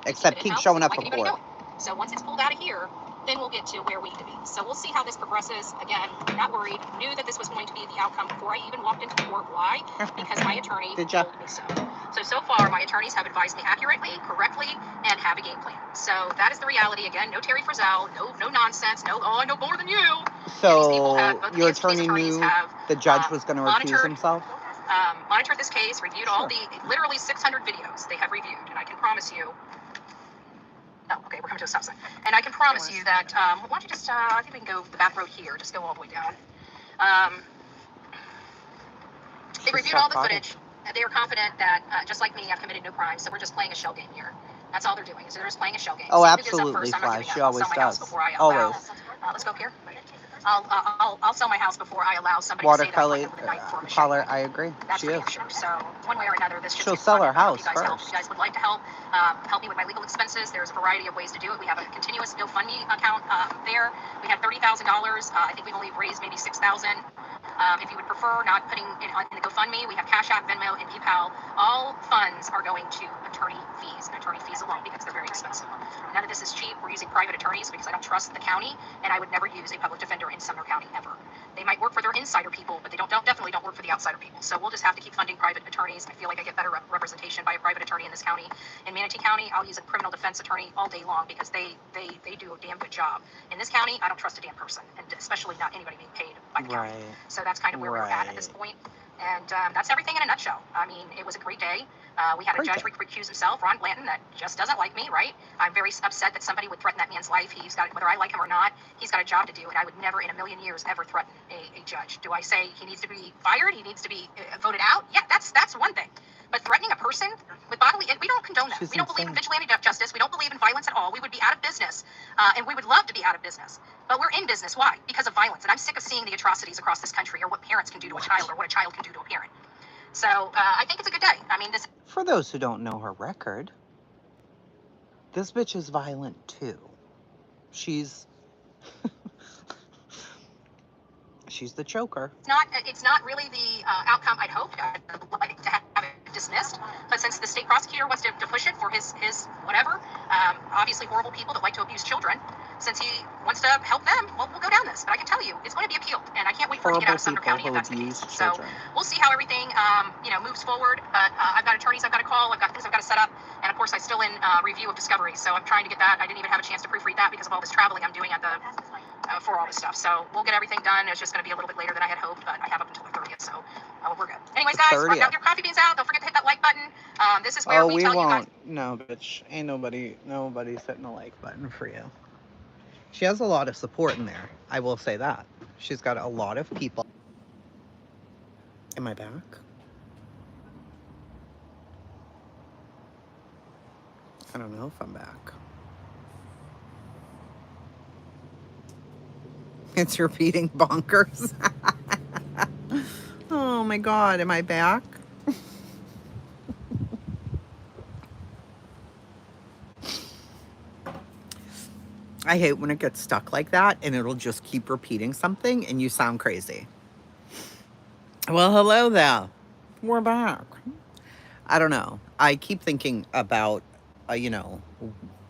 S1: Except keep showing up for court.
S2: So once it's pulled out of here, then we'll get to where we need to be. So we'll see how this progresses. Again, not worried. Knew that this was going to be the outcome before I even walked into court. Why? Because my attorney told me so. So far, my attorneys have advised me accurately, correctly, and have a game plan. So that is the reality. Again, no Terry Frizzell, no nonsense, no, oh, I know more than you.
S1: So your attorney knew the judge was going to recuse himself?
S2: Monitored this case, reviewed all the literally 600 videos they have reviewed, and I can promise you. Oh, okay, we're coming to a stop sign. And I can promise you that, why don't you just, I think we can go the back road here, just go all the way down. They reviewed all the footage. They are confident that, just like me, I've committed no crime, so we're just playing a shell game here. That's all they're doing, is they're just playing a shell game.
S1: Oh, absolutely, Fly. She always does. Always.
S2: Let's go up here. I'll sell my house before I allow somebody to say that I'm
S1: Watercolor,
S2: with a knife for a machete.
S1: caller, I agree.
S2: That's
S1: She
S2: for
S1: is.
S2: damn sure. So one way or another, this should
S1: She'll
S2: be
S1: sell
S2: fun.
S1: her house
S2: If you guys help,
S1: first.
S2: if you guys would like to help me with my legal expenses, there's a variety of ways to do it. We have a continuous GoFundMe account there. We have $30,000. I think we've only raised maybe $6,000. If you would prefer not putting it in the GoFundMe, we have Cash App, Venmo, and PayPal. All funds are going to attorney fees alone because they're very expensive. None of this is cheap. We're using private attorneys because I don't trust the county, and I would never use a public defender in Sumner County ever. They might work for their insider people, but they definitely don't work for the outsider people. So we'll just have to keep funding private attorneys. I feel like I get better representation by a private attorney in this county. In Manatee County, I'll use a criminal defense attorney all day long because they do a damn good job. In this county, I don't trust a damn person, and especially not anybody being paid by the county. So that's kind of where we're at this point. And that's everything in a nutshell. I mean, it was a great day. We had a judge recuse himself, Ron Blanton, that just doesn't like me, right? I'm very upset that somebody would threaten that man's life. He's got, whether I like him or not, he's got a job to do, and I would never in a million years ever threaten a judge. Do I say he needs to be fired? He needs to be voted out? Yeah, that's one thing. But threatening a person with bodily, we don't condone that. We don't believe in vigilante justice. We don't believe in violence at all. We would be out of business, and we would love to be out of business. But we're in business. Why? Because of violence. And I'm sick of seeing the atrocities across this country, or what parents can do to a child, or what a child can do to a parent. So I think it's a good day. I mean, this.
S1: For those who don't know her record, this bitch is violent too. She's she's the choker.
S2: It's not really the outcome I'd hoped. I'd like to have it dismissed, but since the state prosecutor wants to push it for his whatever, obviously horrible people that like to abuse children, since he wants to help them, well, we'll go down this. But I can tell you, it's going to be appealed, and I can't wait for it to get out of Sumner County if that's the case. So we'll see how everything moves forward. But I've got attorneys I've got to call. I've got things I've got to set up, and of course I'm still in review of discovery. So I'm trying to get that. I didn't even have a chance to proofread that because of all this traveling I'm doing at the for all this stuff. So we'll get everything done. It's just going to be a little bit later than I had hoped, but I have up until the 30th, so we're good. Anyways, guys, got your coffee beans out. Don't forget to hit that like button. This is where we tell you guys.
S1: No, bitch. Ain't nobody's hitting the like button for you. She has a lot of support in there. I will say that. She's got a lot of people. Am I back? I don't know if I'm back. It's repeating bonkers. Oh my God, am I back? I hate when it gets stuck like that and it'll just keep repeating something and you sound crazy. Well, hello there. We're back. I don't know. I keep thinking about,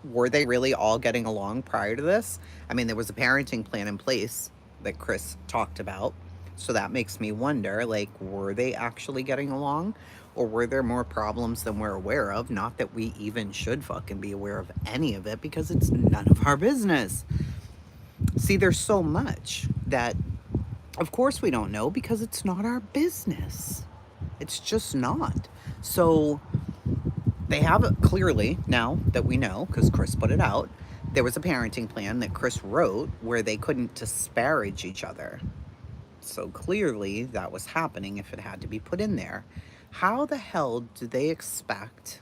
S1: were they really all getting along prior to this? I mean, there was a parenting plan in place that Chris talked about. So that makes me wonder, like, were they actually getting along? Or were there more problems than we're aware of? Not that we even should fucking be aware of any of it because it's none of our business. See, there's so much that, of course, we don't know because it's not our business. It's just not. So they have it clearly now that we know, because Chris put it out. There was a parenting plan that Chris wrote where they couldn't disparage each other. So clearly that was happening if it had to be put in there. How the hell do they expect,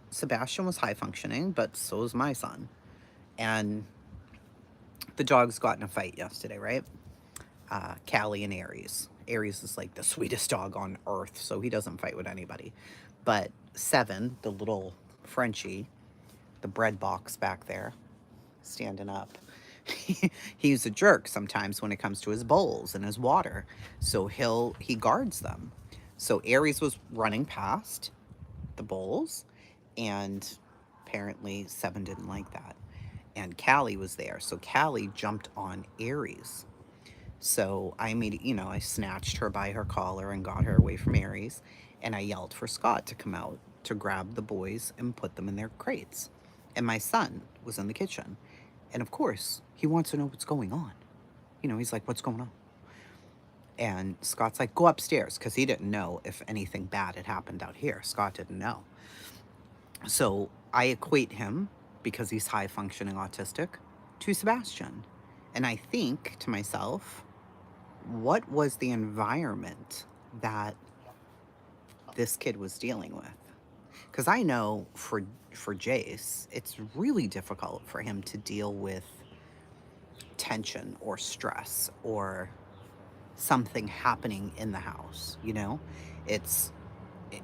S1: Sebastian was high functioning, but so is my son. And the dogs got in a fight yesterday, right? Callie and Aries. Aries is like the sweetest dog on earth, so he doesn't fight with anybody. But Seven, the little Frenchie, the bread box back there, standing up, he's a jerk sometimes when it comes to his bowls and his water. So he guards them. So Aries was running past the bowls, and apparently Seven didn't like that. And Callie was there. So Callie jumped on Aries. So I immediately, I snatched her by her collar and got her away from Aries. And I yelled for Scott to come out to grab the boys and put them in their crates. And my son was in the kitchen. And of course, he wants to know what's going on. He's like, what's going on? And Scott's like, go upstairs, because he didn't know if anything bad had happened out here. Scott didn't know. So I equate him, because he's high-functioning autistic, to Sebastian. And I think to myself, what was the environment that this kid was dealing with? Because I know for Jace, it's really difficult for him to deal with tension or stress or something happening in the house, you know? It's it,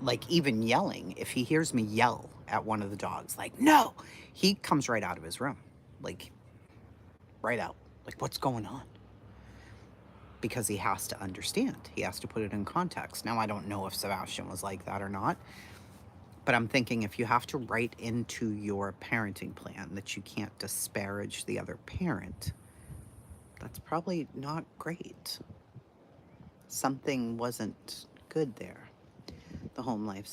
S1: like even yelling. If he hears me yell at one of the dogs, like, no, he comes right out of his room, like, right out. Like, what's going on? Because he has to understand. He has to put it in context. Now, I don't know if Sebastian was like that or not, but I'm thinking if you have to write into your parenting plan that you can't disparage the other parent, that's probably not great. Something wasn't good there. The home life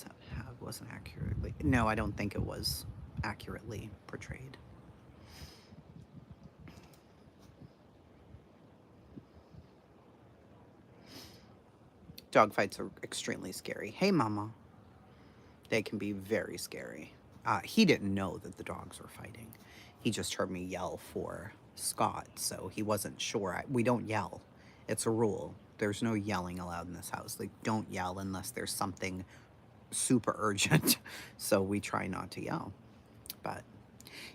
S1: wasn't accurately. No, I don't think it was accurately portrayed. Dog fights are extremely scary. Hey, Mama. They can be very scary. He didn't know that the dogs were fighting. He just heard me yell for Scott, so he wasn't sure. We don't yell. It's a rule. There's no yelling allowed in this house. Like, don't yell unless there's something super urgent. So we try not to yell. But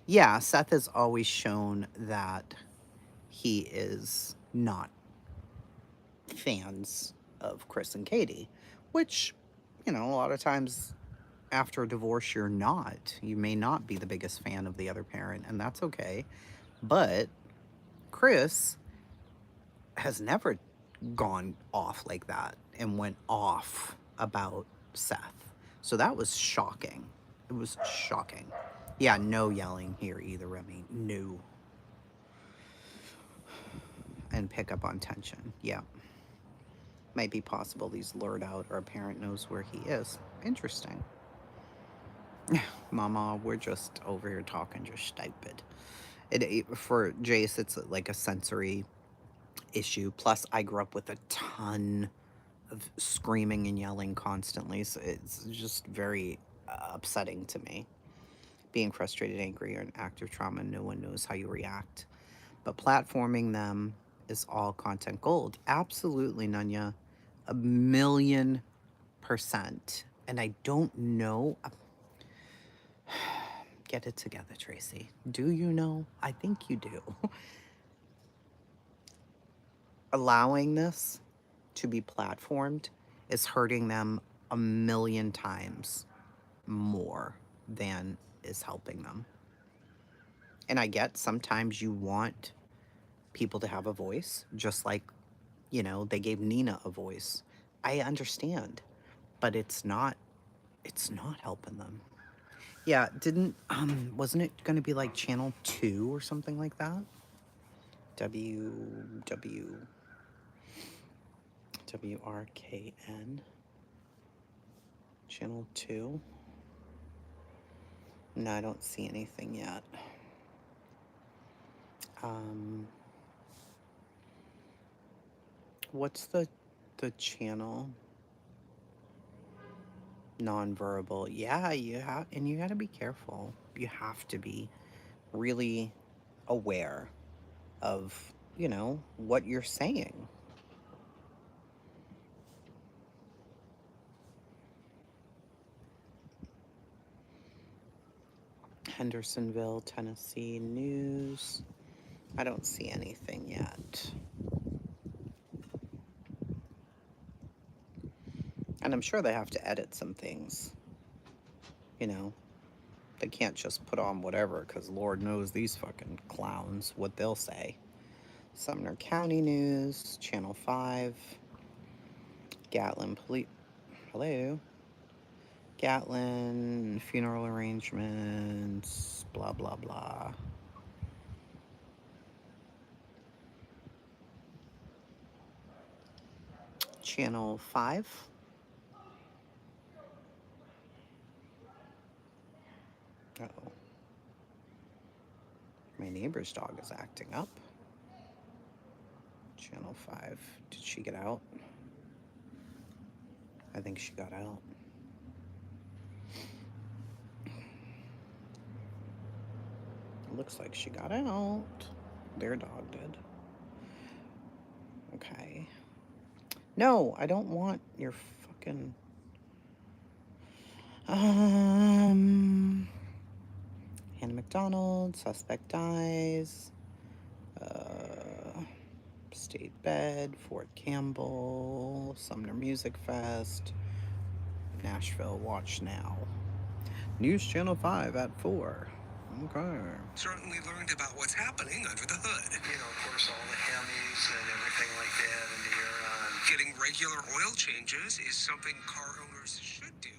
S1: yeah, Seth has always shown that he is not fans of Chris and Katie, which, you know, a lot of times after a divorce, you're not. You may not be the biggest fan of the other parent, and that's okay. But Chris has never gone off like that and went off about Seth. So that was shocking. It was shocking. Yeah, no yelling here either, Remy. No. And pick up on tension. Yeah. Might be possible he's lured out or a parent knows where he is. Interesting. Mama, we're just over here talking just stupid. For Jace, it's like a sensory issue. Plus, I grew up with a ton of screaming and yelling constantly, so it's just very upsetting to me. Being frustrated, angry, or an active trauma, no one knows how you react. But platforming them is all content gold. Absolutely, Nunya. 1,000,000%. And I don't know. Get it together, Tracy. Do you know? I think you do. Allowing this to be platformed is hurting them 1,000,000 times more than is helping them. And I get sometimes you want people to have a voice, just like, you know, they gave Nina a voice. I understand, but it's not helping them. Yeah, didn't wasn't it going to be like channel 2 or something like that? WRKN channel 2. No, I don't see anything yet. What's the channel? Nonverbal. Yeah, you have, and you got to be careful. You have to be really aware of, you know, what you're saying. Hendersonville, Tennessee news. I don't see anything yet. And I'm sure they have to edit some things. You know, they can't just put on whatever, because Lord knows these fucking clowns, what they'll say. Sumner County News, Channel 5, Gatlin Police. Hello? Gatlin, funeral arrangements, blah, blah, blah. Channel 5. Uh-oh. My neighbor's dog is acting up. Channel 5. Did she get out? I think she got out. It looks like she got out. Their dog did. Okay. No, I don't want your fucking... Hannah McDonald, suspect dies. State Bed, Fort Campbell, Sumner Music Fest, Nashville Watch Now. News Channel 5 at 4. Okay.
S5: Certainly learned about what's happening under the hood. You know, of course, all the Hemis and everything like that, and the getting regular oil changes is something car owners should do.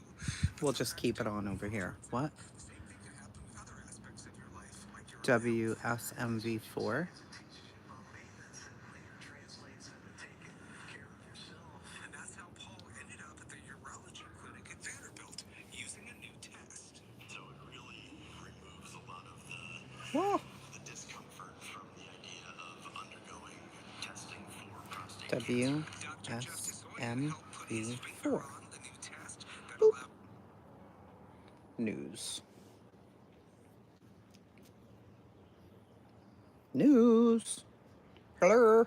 S1: We'll just keep it on over here. What?
S5: The same thing can happen with other aspects of your life, like your
S1: WSMV4.
S5: And that's how Paul ended up at the urology clinic at Vanderbilt using a new test. So it really removes a lot of the discomfort from the idea of undergoing testing for prostate cancer. Dr. Justice Oyen helped put his finger
S1: WSMV4.
S5: on the new test that
S1: Boop.
S5: allowed
S1: News. News. Hello.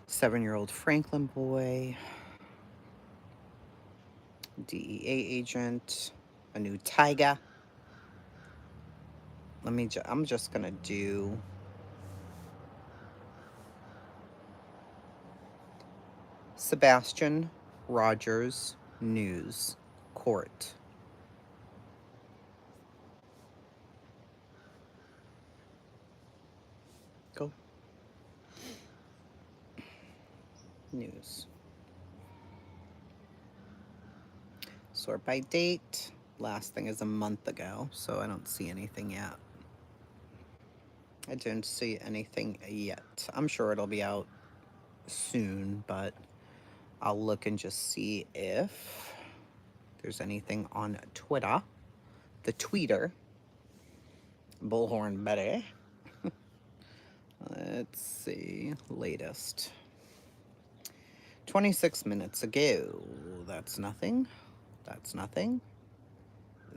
S1: 7-year-old Franklin boy. DEA agent. A new tiger. I'm just gonna do Sebastian Rogers News Court. Go. News. Sort by date. Last thing is a month ago, so I don't see anything yet. I didn't see anything yet. I'm sure it'll be out soon, but I'll look and just see if there's anything on Twitter. The tweeter. Bullhorn Betty. Let's see. Latest. 26 minutes ago. That's nothing. That's nothing.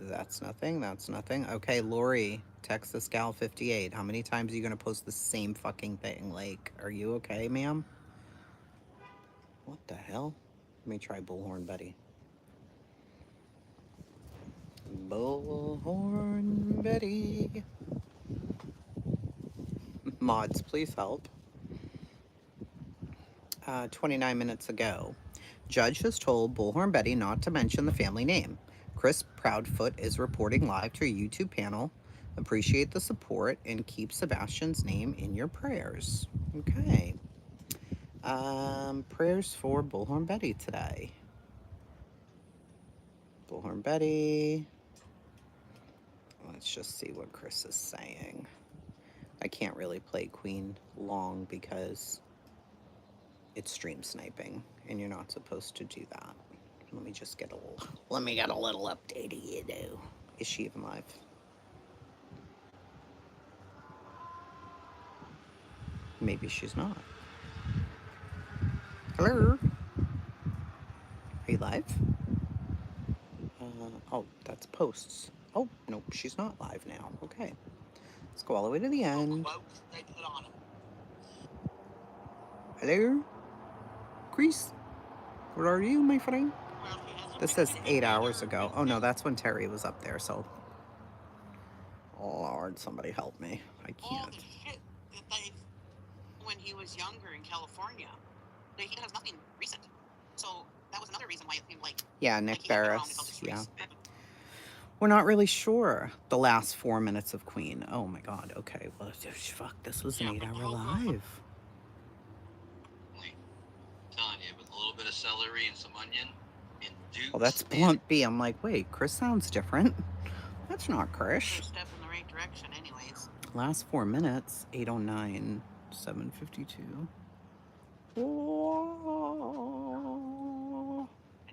S1: That's nothing. That's nothing. Okay, Lori, Texas Gal 58. How many times are you going to post the same fucking thing? Like, are you okay, ma'am? What the hell? Let me try Bullhorn Betty. Bullhorn Betty. Mods, please help. 29 minutes ago. Judge has told Bullhorn Betty not to mention the family name. Chris Proudfoot is reporting live to a YouTube panel. Appreciate the support and keep Sebastian's name in your prayers. Okay. Prayers for Bullhorn Betty today. Bullhorn Betty. Let's just see what Chris is saying. I can't really play Queen long because it's stream sniping, and you're not supposed to do that. Let me just get a little. Let me get a little update. You know, is she even live? Maybe she's not. Hello. Are you live? Oh, that's posts. Oh, nope, she's not live now. Okay. Let's go all the way to the end. Hello? Chris? Where are you, my friend? This says 8 hours ago. Oh, no, that's when Terry was up there, so... Oh, Lord, somebody help me. I can't.
S6: All the shit that they... when he was younger in California. He has nothing recent. So that was another reason why it seemed like...
S1: Yeah, Nick
S6: like he had been around
S1: Barris.
S6: until this
S1: Yeah.
S6: recent.
S1: We're not really sure. The last 4 minutes of Queen. Oh, my God. Okay. Well, fuck, this was an 8-hour live.
S7: Telling you, with a little bit of celery and some onion and juice.
S1: Well, that's Blunt B. I'm like, wait, Chris sounds different. That's not Chris.
S6: First step in the right direction anyways.
S1: Last 4 minutes, 8:09, 7:52.
S6: I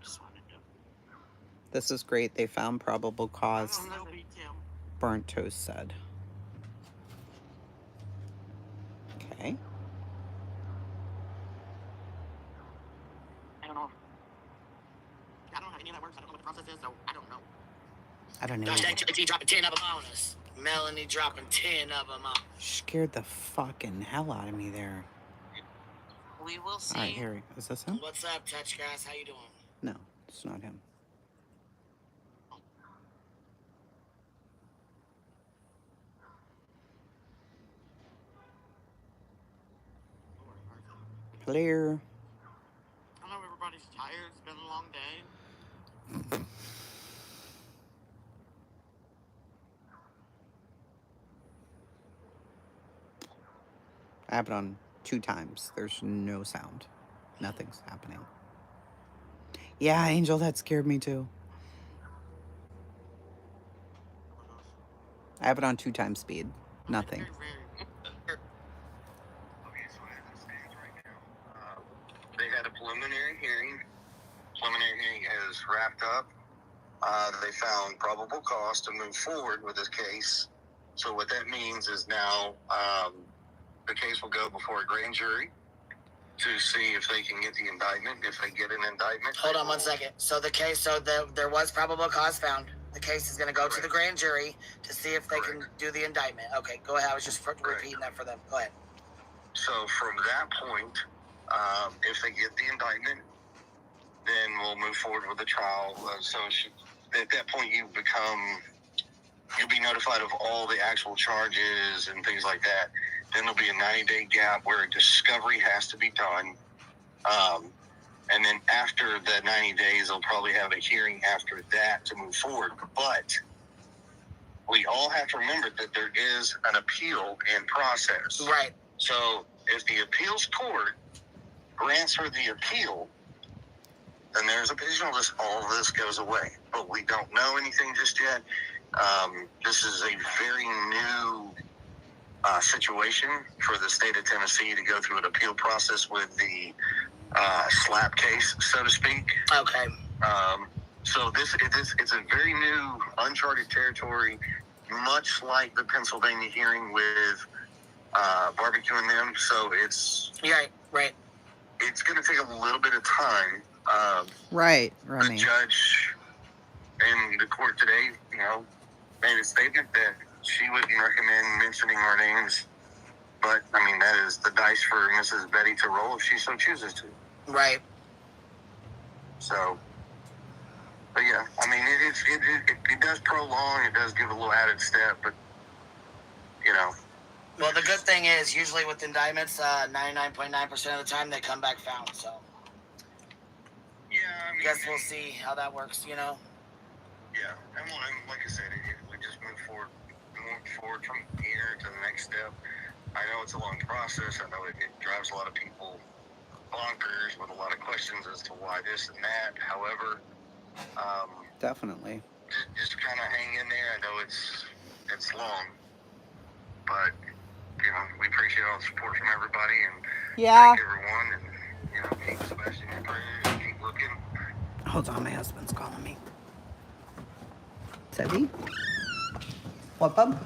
S6: just wanted to...
S1: This is great. They found probable cause.
S6: I don't know, me too.
S1: Burnt Toast said. Okay.
S6: I don't know. I don't know how any of that works. I don't know what the process is, so I don't know.
S1: I don't know.
S8: Josh HLT dropping 10 of them on us. Melanie dropping 10 of them on.
S1: Scared the fucking hell out of me there.
S6: We will see.
S1: All right, here. Is this him?
S8: What's up, Touch Guys? How you doing?
S1: No, it's not him. Clear.
S6: I know everybody's tired. It's been a long day.
S1: I have it on 2 times. There's no sound. Nothing's happening. Yeah, Angel, that scared me too. I have it on 2 times speed. Nothing.
S6: Okay,
S3: so as it stands right now, they had a preliminary hearing. Preliminary hearing is wrapped up. They found probable cause to move forward with this case. So what that means is now the case will go before a grand jury to see if they can get the indictment. If they get an indictment,
S8: Hold on 1 second. So there was probable cause found. The case is going to go to the grand jury to see if they can do the indictment. Okay, go ahead. I was just repeating that for them. Go ahead.
S3: So from that point, if they get the indictment, then we'll move forward with the trial. At that point, you'll be notified of all the actual charges and things like that. Then there'll be a 90-day gap where a discovery has to be done. And then after the 90 days, they'll probably have a hearing after that to move forward. But we all have to remember that there is an appeal in process.
S8: Right.
S3: So if the appeals court grants her the appeal, then there's a petition list. All of this goes away. But we don't know anything just yet. This is a very new situation for the state of Tennessee to go through an appeal process with the slap case, so to speak.
S8: Okay.
S3: So it's a very new, uncharted territory, much like the Pennsylvania hearing with barbecue and them. So it's
S8: right.
S3: It's going to take a little bit of time.
S1: Right,
S3: The
S1: Remy.
S3: judge in the court today, made a statement that she wouldn't recommend mentioning our names. But, I mean, that is the dice for Mrs. Betty to roll if she so chooses to.
S8: Right.
S3: So, but yeah, I mean, it does prolong, it does give a little added step, but,
S8: Well, the good thing is, usually with indictments, 99.9% of the time they come back found. So,
S3: yeah, I mean,
S8: guess we'll see how that works.
S3: Yeah, and like I said, we just move forward from here to the next step. I know it's a long process. I know it drives a lot of people bonkers with a lot of questions as to why this and that. However,
S1: Definitely.
S3: just kind of hang in there. I know it's long, but we appreciate all the support from everybody, and thank everyone, and keep Sebastian in prayers and keep looking.
S1: Hold on, my husband's calling me. Sebby? What, bub?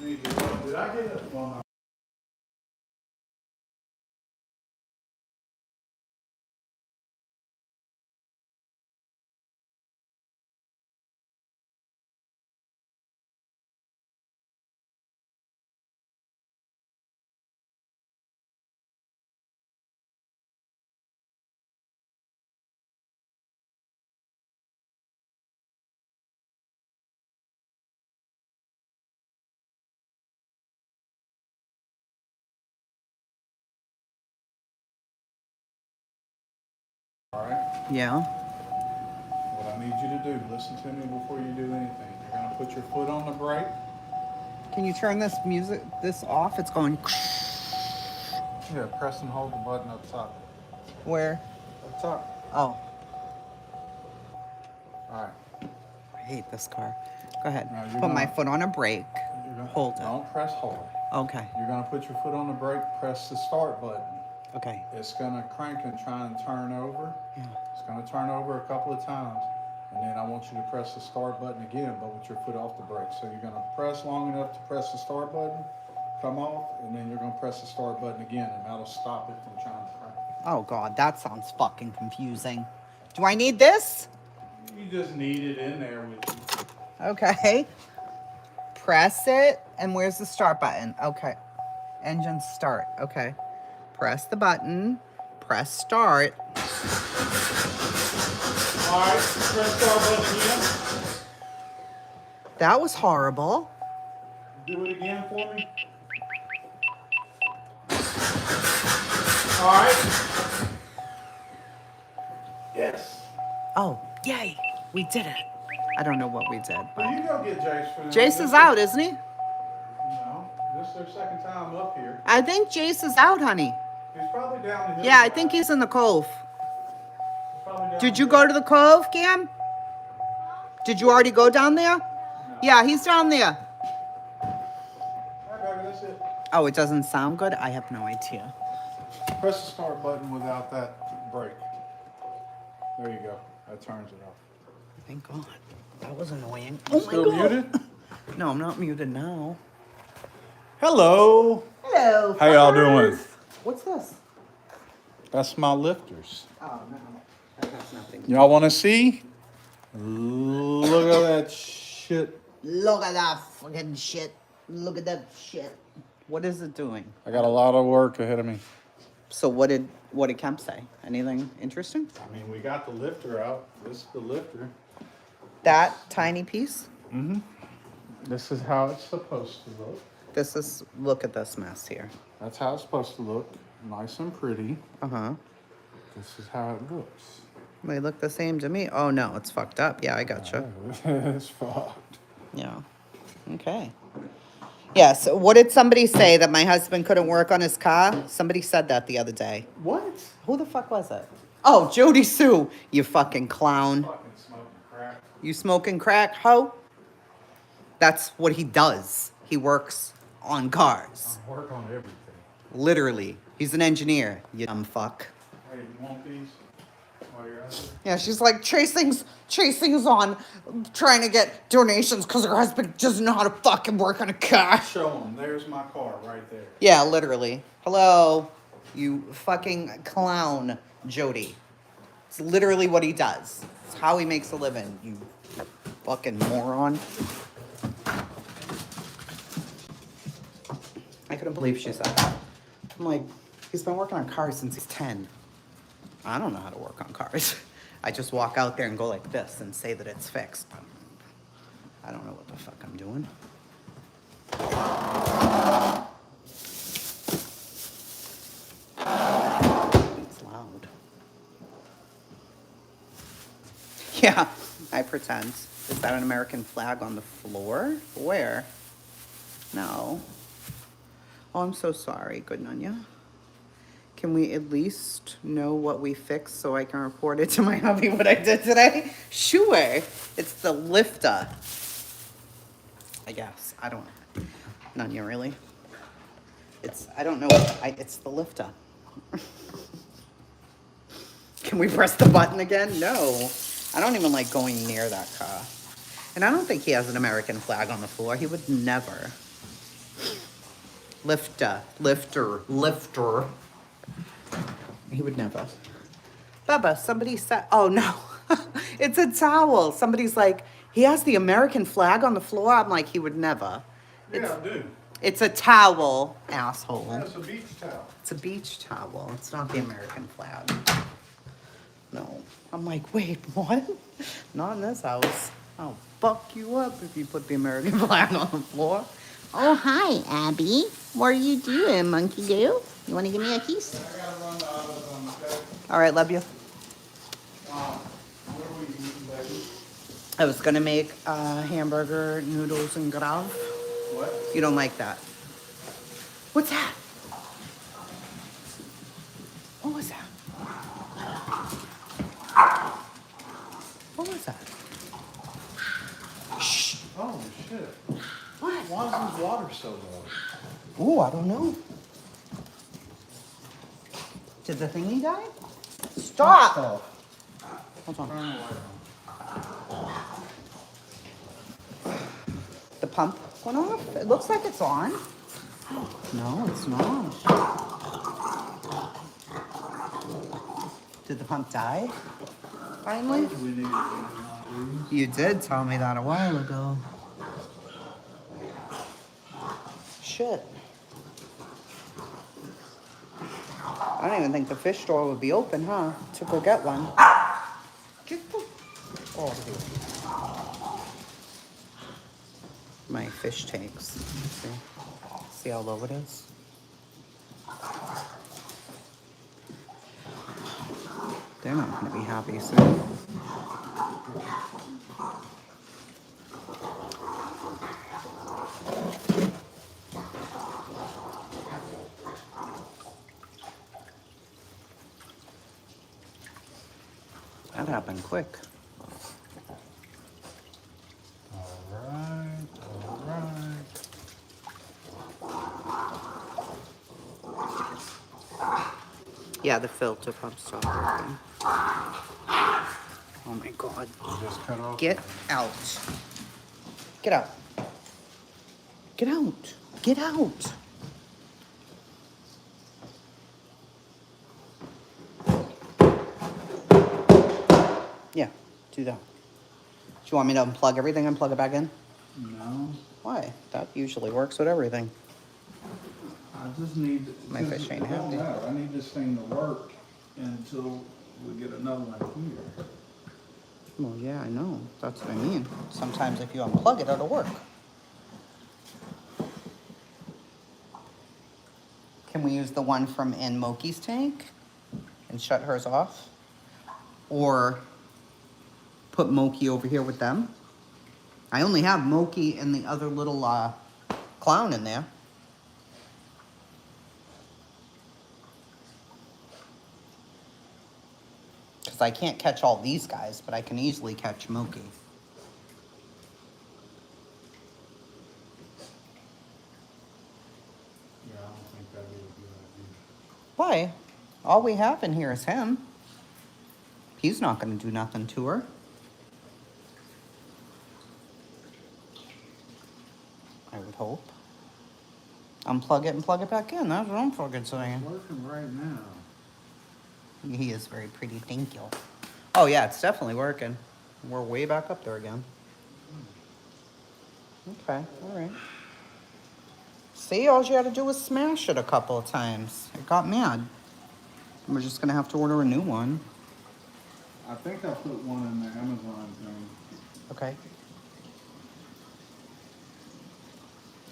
S9: Did I get it? Well, all right.
S1: Yeah.
S9: What I need you to do, listen to me before you do anything. You're going to put your foot on the brake.
S1: Can you turn this off? It's going.
S9: Yeah, press and hold the button up top.
S1: Where?
S9: Up top.
S1: Oh,
S9: All right.
S1: I hate this car. Go ahead.
S9: Now,
S1: Put my foot on a brake. Hold it.
S9: Don't press hard.
S1: Okay.
S9: You're going to put your foot on the brake, press the start button.
S1: Okay.
S9: It's going to crank and try and turn over.
S1: Yeah.
S9: It's going to turn over a couple of times. And then I want you to press the start button again, but with your foot off the brake. So you're going to press long enough to press the start button, come off, and then you're going to press the start button again, and that'll stop it from trying to crank.
S1: Oh, God, that sounds fucking confusing. Do I need this?
S9: You just need it in there with you.
S1: Okay. Press it, and where's the start button? Okay. Engine start. Okay. Press the button. Press start.
S9: All right, press start button again.
S1: That was horrible.
S9: Do it again for me. All All right. Yes.
S1: Oh, yay. We did it. I don't know what we did,
S9: Well,
S1: but
S9: you go get Jace for them.
S1: Jace is out, isn't he?
S9: No, this is their second time up here.
S1: I think Jace is out, honey.
S9: He's probably down the hill.
S1: Yeah, I think he's in the cove.
S9: Probably down
S1: Did
S9: the
S1: you
S9: hill.
S1: go to the cove, Cam? Did you already go down there?
S9: No.
S1: Yeah, he's down there.
S9: All right, baby, that's it.
S1: Oh, it doesn't sound good? I have no idea.
S9: Press the start button without that brake. There you go. That turns it off.
S1: Thank God. That was annoying.
S9: You
S1: Oh
S9: still
S1: my God.
S9: muted?
S1: No, I'm not muted now.
S9: Hello.
S1: Hello.
S9: How y'all doing?
S1: What's this?
S9: That's my lifters.
S1: Oh, no. That has nothing.
S9: Y'all want to see? Look at that shit.
S1: Look at that fucking shit. Look at that shit. What is it doing?
S9: I got a lot of work ahead of me.
S1: So what did Kemp say? Anything interesting?
S9: I mean, we got the lifter out. This is the lifter.
S1: That tiny piece?
S9: Mm-hmm. This is how it's supposed to look.
S1: Look at this mess here.
S9: That's how it's supposed to look. Nice and pretty.
S1: Uh-huh.
S9: This is how it looks.
S1: They look the same to me. Oh, no, it's fucked up. Yeah, I gotcha.
S9: It's fucked.
S1: Yeah. Okay. Yeah, so what did somebody say, that my husband couldn't work on his car? Somebody said that the other day.
S9: What?
S1: Who the fuck was it? Oh, Jody Sue, you fucking clown.
S9: Fucking smoking crack.
S1: You smoking crack, ho? That's what he does. He works on cars.
S9: I work on everything.
S1: Literally. He's an engineer, you dumb fuck.
S9: Hey, you want these while you're out there?
S1: Yeah, she's like, Chasing's on trying to get donations because her husband doesn't know how to fucking work on a car.
S9: Show them. There's my car right there.
S1: Yeah, literally. Hello, you fucking clown, Jody. It's literally what he does. It's how he makes a living, you fucking moron. I couldn't believe she said that. I'm like, he's been working on cars since he's 10. I don't know how to work on cars. I just walk out there and go like this and say that it's fixed. But I don't know what the fuck I'm doing. It's loud. Yeah, I pretend. Is that an American flag on the floor? Where? No. Oh, I'm so sorry, good Nunya. Can we at least know what we fixed so I can report it to my hubby what I did today? Sure. It's the lifter. I guess. I don't know. Nunya, really? I don't know. It's the lifter. Can we press the button again? No. I don't even like going near that car. And I don't think he has an American flag on the floor. He would never. Lifter. He would never. Bubba, somebody said, oh no, it's a towel. Somebody's like, he has the American flag on the floor. I'm like, he would never.
S9: Yeah, I do.
S1: It's a towel, asshole.
S9: That's a beach towel.
S1: It's a beach towel. It's not the American flag. No. I'm like, wait, what? Not in this house. I'll fuck you up if you put the American flag on the floor. Oh, hi, Abby. What are you doing, monkey girl? You want to give me a kiss?
S9: I gotta run the others on the okay?
S1: All right, love you.
S9: What are we eating, baby?
S1: I was going to make hamburger, noodles, and grav.
S9: What?
S1: You don't like that. What's that? What was that? What was that? Shh.
S9: Oh, shit.
S1: What?
S9: Why is this water so low?
S1: Ooh, I don't know. Did the thingy die? Stop!
S9: Oh.
S1: Hold on.
S9: Turn the light on.
S1: The pump went off? It looks like it's on. No, it's not. Did the pump die? Finally?
S9: We need to
S1: You did tell me that a while ago. Shit. I don't even think the fish store would be open, huh? To go get one. Get the... Oh, here. My fish tanks. See how low it is? They're not going to be happy soon. That happened quick.
S9: All right, all right.
S1: Yeah, the filter pump stopped working. Oh my god.
S9: Just cut off.
S1: Get out. Get out. Get out. Get out. Yeah, do that. Do you want me to unplug everything and plug it back in?
S9: No.
S1: Why? That usually works with everything.
S9: I just need.
S1: My fish ain't happy.
S9: I need this thing to work until we get another one here.
S1: Well, yeah, I know. That's what I mean. Sometimes if you unplug it, it'll work. Can we use the one from in Moki's tank and shut hers off? Or put Moki over here with them? I only have Moki and the other little clown in there. Because I can't catch all these guys, but I can easily catch Moki.
S9: Yeah, I don't think that'd be a good idea.
S1: Why? All we have in here is him. He's not going to do nothing to her. I would hope. Unplug it and plug it back in. That's what I'm fucking saying.
S9: It's working right now.
S1: He is very pretty, thank you. Oh yeah, it's definitely working. We're way back up there again. Okay, all right. See, all you had to do was smash it a couple of times. It got mad. We're just gonna have to order a new one.
S9: I think I put one in the Amazon thing.
S1: Okay.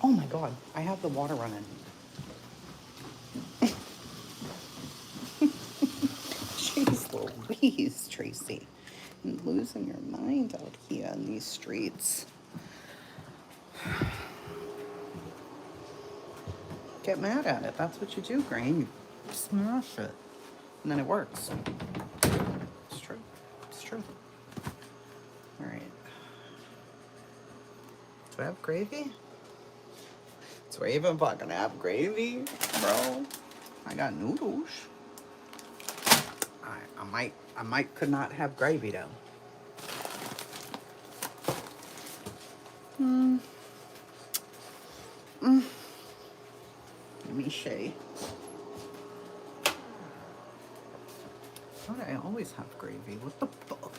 S1: Oh my God, I have the water running. Jeez Louise, Tracy. You're losing your mind out here in these streets. Get mad at it. That's what you do, Grain. You smash it. And then it works. It's true. It's true. All right. Do I have gravy? Do I even fucking have gravy, bro? I got noodles. I might could not have gravy though. Let me see. Why do I always have gravy? What the fuck?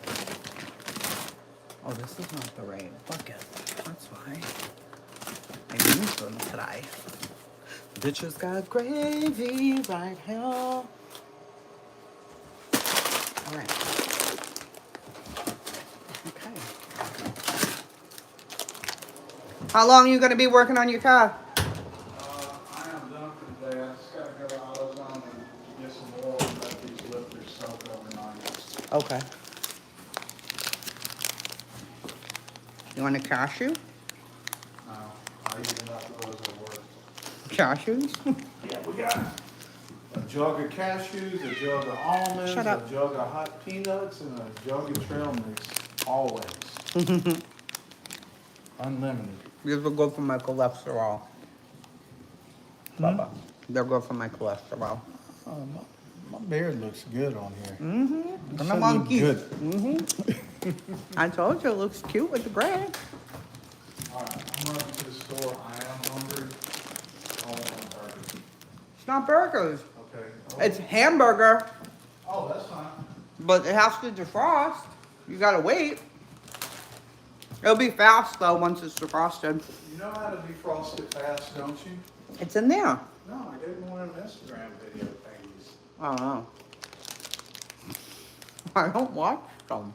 S1: Oh, this is not the right bucket. That's why. I used them today. Bitches got gravy right here. Alright. Okay. How long are you going to be working on your car?
S9: I am done for today. I just gotta go to AutoZone and get some oil and let these lifters soak overnight.
S1: Okay. You want a cashew?
S9: No, I even got those at work.
S1: Cashews?
S9: Yeah, we got a jug of cashews, a jug of almonds,
S1: Shut up.
S9: a jug of hot peanuts, and a jug of trail mix. Always. Unlimited.
S1: These will go for my cholesterol. Bubba. They'll go for my cholesterol.
S9: Oh, my beard looks good on here.
S1: Mm-hmm.
S9: It
S1: And
S9: should
S1: I'm on
S9: look
S1: cute.
S9: good.
S1: Mm-hmm. I told you it looks cute with the gray.
S9: All right, I'm running to the store. I am hungry. I want a burger.
S1: It's not burgers.
S9: Okay.
S1: It's hamburger,
S9: Oh, that's fine.
S1: but it has to defrost. You gotta wait. It'll be fast though once it's defrosted.
S9: You know how to defrost it fast, don't you?
S1: It's in there.
S9: No, I gave one of them Instagram video thingies.
S1: I don't know. I don't watch them.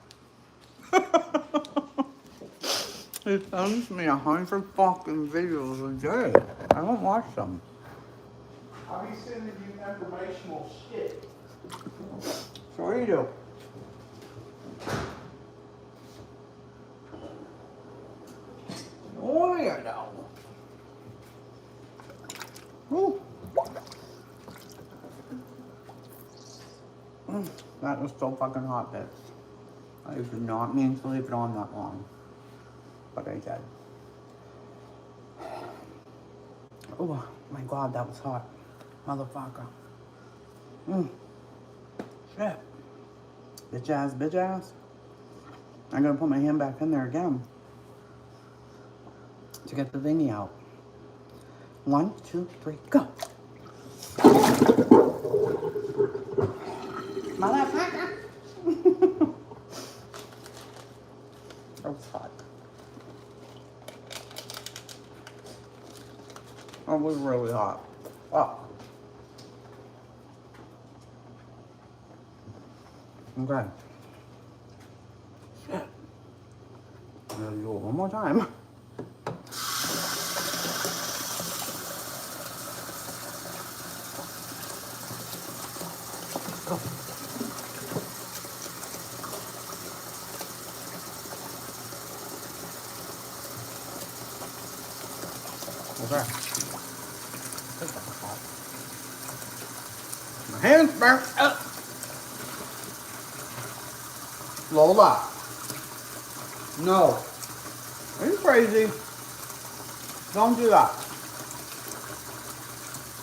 S1: He sends me 100 fucking videos a day. I don't watch them.
S9: I'll be sending you informational shit.
S1: So what do you do? That was so fucking hot, bitch. I did not mean to leave it on that long, but I did. Oh my god, that was hot. Motherfucker. Shit. Bitch ass, bitch ass. I'm gonna put my hand back in there again to get the thingy out. 1, 2, 3, go. Motherfucker. That was hot. That was really hot. Oh. Okay. Shit. I'm gonna do it one more time. Go. Okay. That's hot. My hands burnt up. Lola. No. Are you crazy? Don't do that.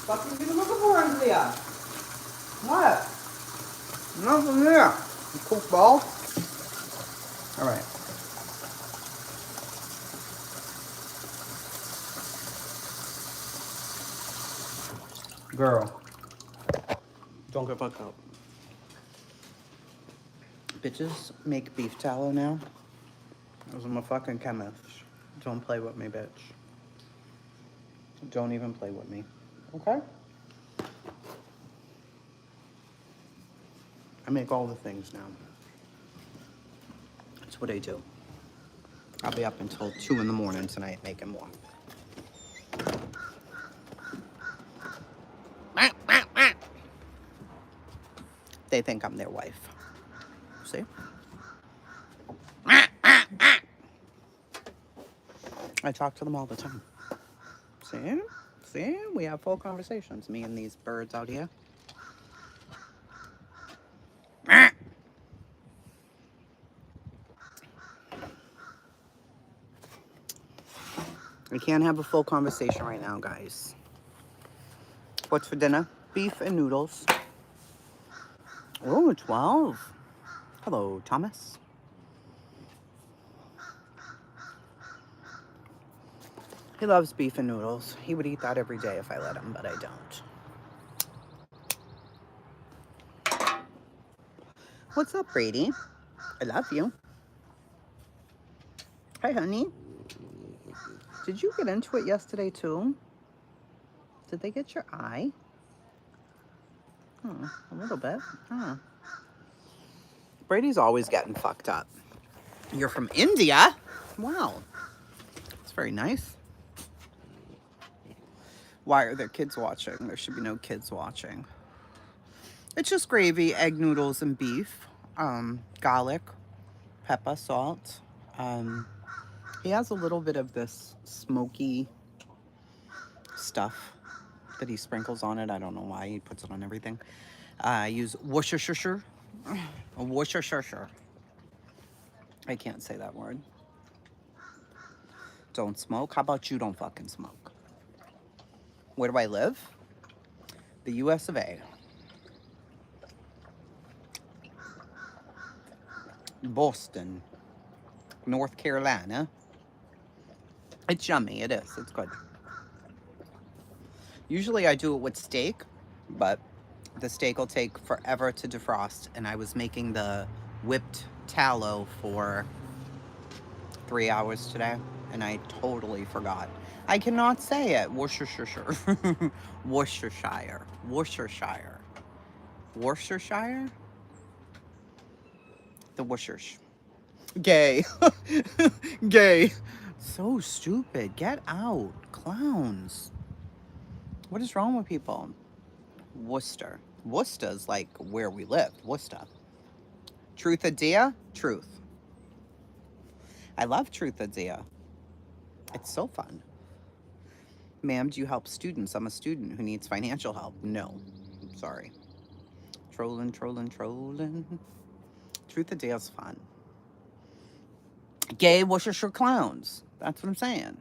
S1: What are you looking for in here? What? Nothing here. You cook ball? Alright. Girl. Don't get fucked up. Bitches make beef tallow now. Because I'm a fucking chemist. Don't play with me, bitch. Don't even play with me. Okay? I make all the things now. That's what I do. I'll be up until 2 in the morning tonight making more. They think I'm their wife. See? I talk to them all the time. See? See? We have full conversations, me and these birds out here. We can't have a full conversation right now, guys. What's for dinner? Beef and noodles. Oh, 12. Hello, Thomas. He loves beef and noodles. He would eat that every day if I let him, but I don't. What's up, Brady? I love you. Hi, honey. Did you get into it yesterday, too? Did they get your eye? Oh, a little bit. Huh. Brady's always getting fucked up. You're from India? Wow. That's very nice. Why are there kids watching? There should be no kids watching. It's just gravy, egg noodles, and beef. Garlic, pepper, salt. He has a little bit of this smoky stuff that he sprinkles on it. I don't know why he puts it on everything. I use Worcestershire. Worcestershire. I can't say that word. Don't smoke. How about you don't fucking smoke? Where do I live? The US of A. Boston, North Carolina. It's yummy. It is. It's good. Usually I do it with steak, but the steak will take forever to defrost, and I was making the whipped tallow for 3 hours today, and I totally forgot. I cannot say it. Worcestershire. Worcestershire. Worcestershire. Worcestershire? The Worcestershire. Gay. Gay. So stupid. Get out. Clowns. What is wrong with people? Worcester. Worcester's like where we live. Worcester. Truth or dare? Truth. I love Truth or dare. It's so fun. Ma'am, do you help students? I'm a student who needs financial help. No. Sorry. Trolling. Truth or Dare's fun. Gay Worcestershire clowns. That's what I'm saying.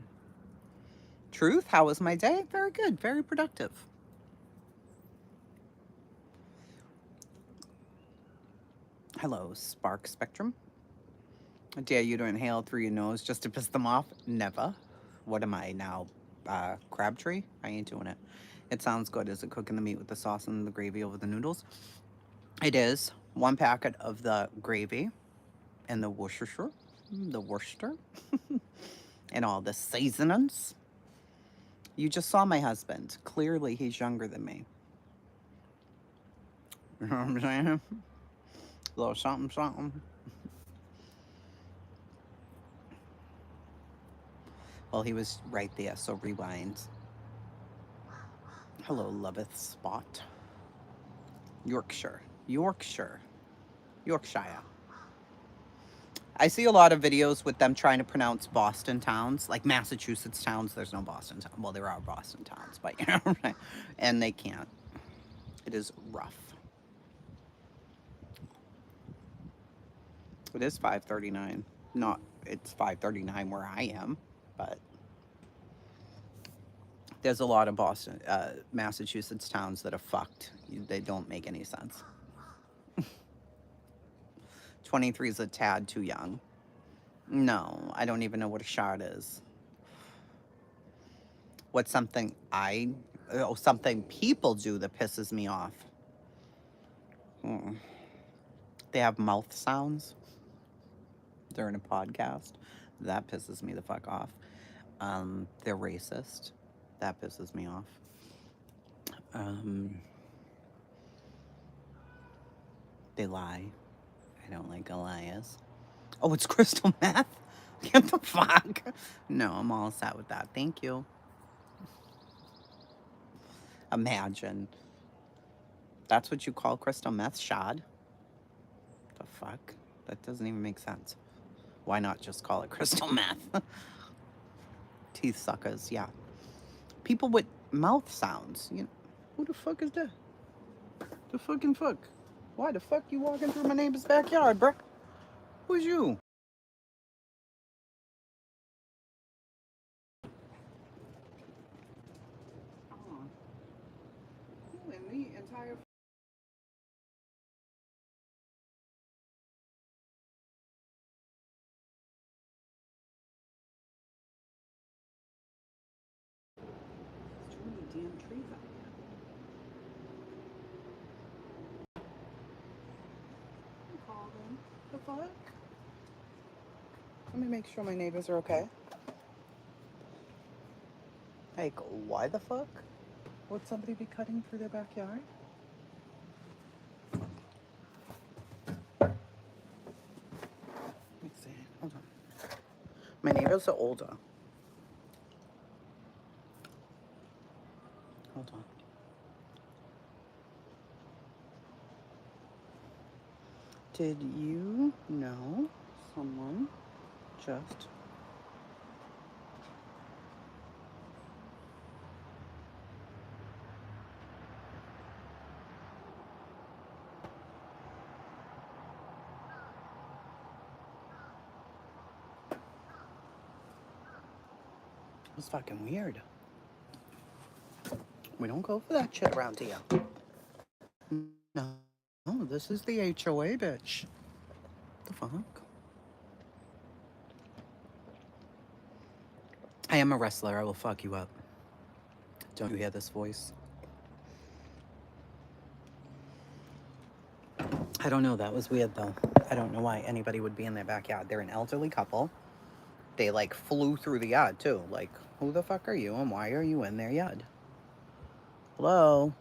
S1: Truth, how was my day? Very good. Very productive. Hello, Spark Spectrum. Dare you to inhale through your nose just to piss them off? Never. What am I now? Crabtree? I ain't doing it. It sounds good. Is it cooking the meat with the sauce and the gravy over the noodles? It is. 1 packet of the gravy and the Worcestershire, and all the seasonings. You just saw my husband. Clearly, he's younger than me. You know what I'm saying? A little something. Well, he was right there, so rewind. Hello, Loveth Spot. Yorkshire. I see a lot of videos with them trying to pronounce Boston towns, like Massachusetts towns. There's no Boston town. Well, there are Boston towns, but you know, and they can't. It is rough. It is 5:39. Not, it's 5:39 where I am, but there's a lot of Massachusetts towns that are fucked. They don't make any sense. 23 is a tad too young. No, I don't even know what a shard is. What's something something people do that pisses me off? They have mouth sounds during a podcast. That pisses me the fuck off. They're racist. That pisses me off. They lie. I don't like liars. Oh, it's crystal meth? Get the fuck? No, I'm all set with that. Thank you. Imagine. That's what you call crystal meth, shad? The fuck? That doesn't even make sense. Why not just call it crystal meth? Teeth suckers, yeah. People with mouth sounds. You know, who the fuck is that? The fucking fuck? Why the fuck you walking through my neighbor's backyard, bruh? Who's you? You and the entire... There's too many damn trees out here. Call them. The fuck? Let me make sure my neighbors are okay. Like, why the fuck would somebody be cutting through their backyard? Let me see. Hold on. My neighbors are older. Hold on. Did you know someone just... It was fucking weird. We don't go for that shit around here. No, this is the HOA, bitch. The fuck? I am a wrestler. I will fuck you up. Don't you hear this voice? I don't know. That was weird, though. I don't know why anybody would be in their backyard. They're an elderly couple. They, like, flew through the yard, too. Like, who the fuck are you and why are you in their yard? Hello?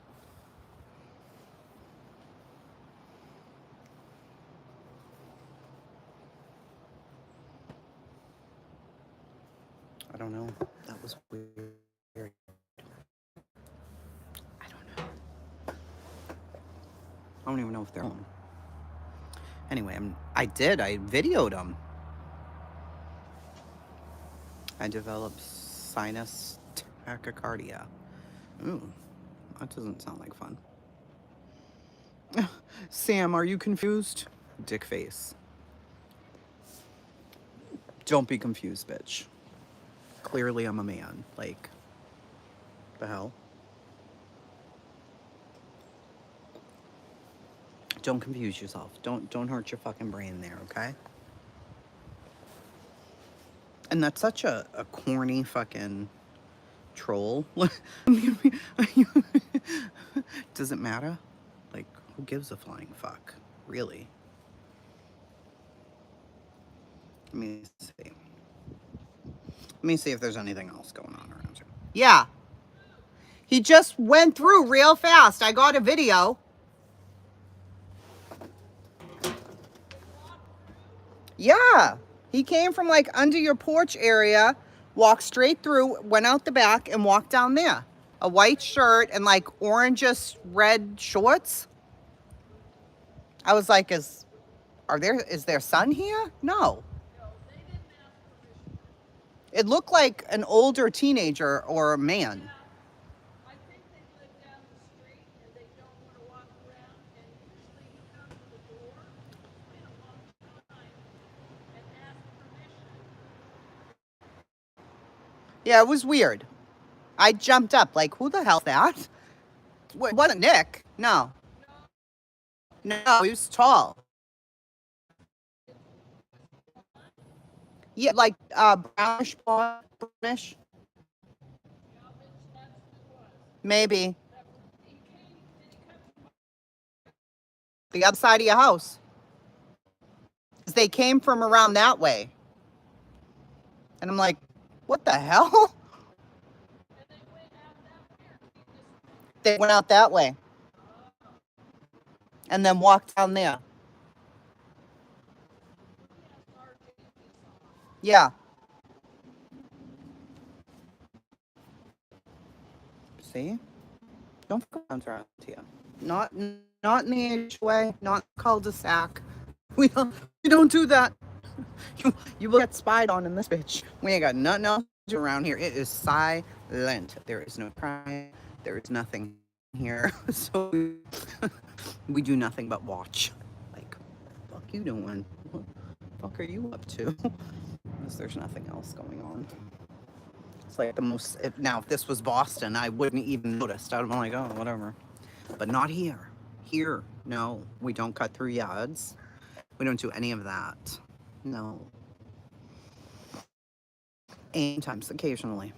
S1: I don't know. That was weird. I don't know. I don't even know if they're home. Anyway, I videoed them. I developed sinus tachycardia. Ooh, that doesn't sound like fun. Sam, are you confused? Dick face. Don't be confused, bitch. Clearly I'm a man. Like, the hell? Don't confuse yourself. Don't hurt your fucking brain there, okay? And that's such a corny fucking troll. Does it matter? Like, who gives a flying fuck? Really? Let me see. Let me see if there's anything else going on around here. Yeah. He just went through real fast. I got a video. Yeah. He came from like under your porch area, walked straight through, went out the back, and walked down there. A white shirt and like orangish red shorts. I was like, is their son here? No. It looked like an older teenager or a man. Yeah, it was weird. I jumped up like, who the hell's that? It wasn't Nick. No. No, he was tall. Yeah, like brownish. Maybe. The other side of your house. They came from around that way. And I'm like, what the hell? They went out that way. And then walked down there. Yeah. See? Don't fuck around here. Not in the HOA, not cul-de-sac. We don't do that. You will get spied on in this bitch. We ain't got nothing else to do around here. It is silent. There is no crime. There is nothing here. So we do nothing but watch. Like, what the fuck you doing? What the fuck are you up to? Because there's nothing else going on. It's like the most. Now, if this was Boston, I wouldn't even notice. I'd be like, oh, whatever. But not here. Here, no. We don't cut through yards. We don't do any of that. No. And times occasionally.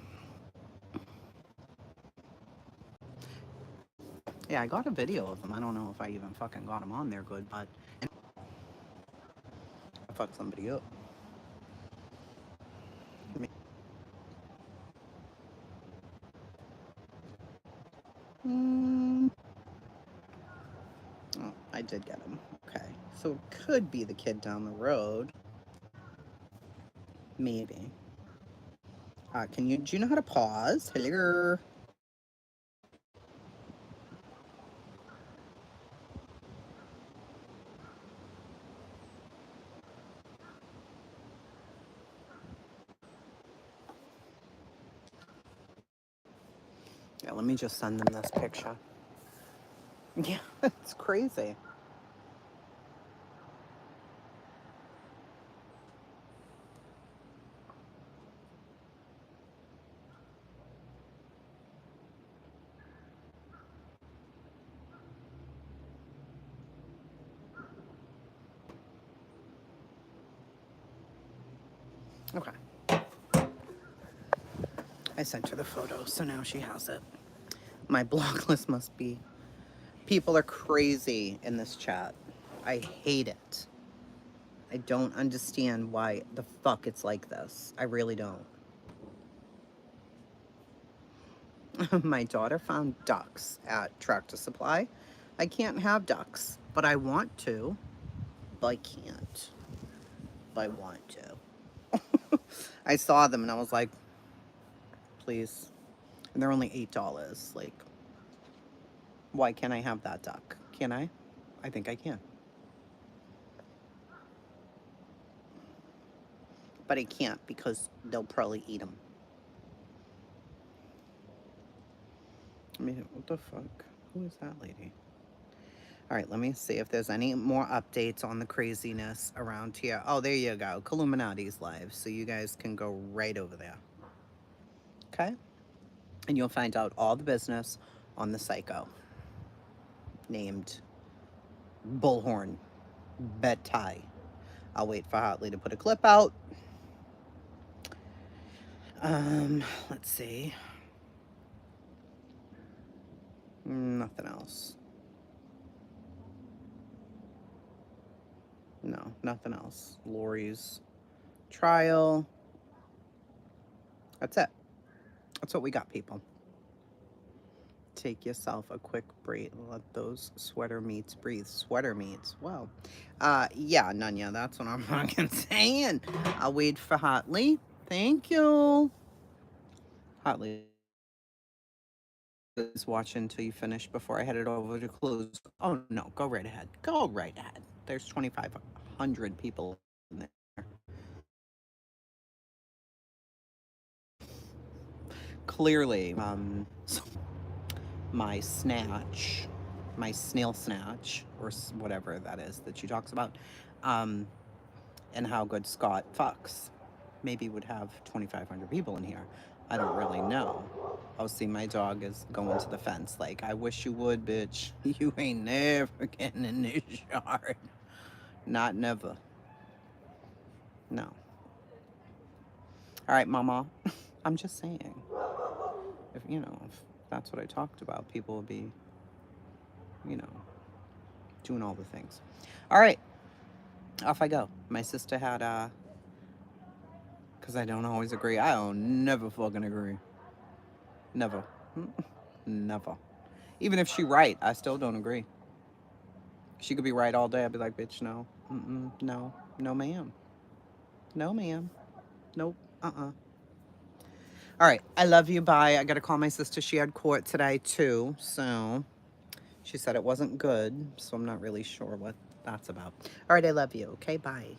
S1: Yeah, I got a video of them. I don't know if I even fucking got them on there good, but I fucked somebody up. Oh, I did get him. Okay. So it could be the kid down the road. Maybe. Do you know how to pause? Hello? Yeah, let me just send them this picture. Yeah, it's crazy. Okay. I sent her the photo, so now she has it. My block list must be... People are crazy in this chat. I hate it. I don't understand why the fuck it's like this. I really don't. My daughter found ducks at Tractor Supply. I can't have ducks, but I want to. But I can't. But I want to. I saw them and I was like, please. And they're only $8. Like, why can't I have that duck? Can I? I think I can. But I can't because they'll probably eat them. I mean, what the fuck? Who is that lady? All right, let me see if there's any more updates on the craziness around here. Oh, there you go. Illuminati's live. So you guys can go right over there. Okay? And you'll find out all the business on the psycho named Bullhorn Betty. I'll wait for Hotley to put a clip out. Let's see. Nothing else. No, nothing else. Lori's trial. That's it. That's what we got, people. Take yourself a quick break. Let those sweater meats breathe. Sweater meats. Well, yeah, Nunya, that's what I'm fucking saying. I'll wait for Hotley. Thank you. Hotley is watching until you finish before I head it over to close. Oh, no, go right ahead. Go right ahead. There's 2,500 people in there. Clearly, my snatch, my snail snatch, or whatever that is that she talks about, and how good Scott fucks. Maybe would have 2,500 people in here. I don't really know. Oh, see, my dog is going to the fence. Like, I wish you would, bitch. You ain't never getting in this yard. Not never. No. All right, Mama. I'm just saying. If that's what I talked about, people would be, doing all the things. All right. Off I go. My sister had, because I don't always agree. I don't never fucking agree. Never. Never. Even if she right, I still don't agree. She could be right all day. I'd be like, bitch, no. No. No, ma'am. No, ma'am. Nope. All right. I love you. Bye. I got to call my sister. She had court today, too. So she said it wasn't good. So I'm not really sure what that's about. All right. I love you. Okay. Bye.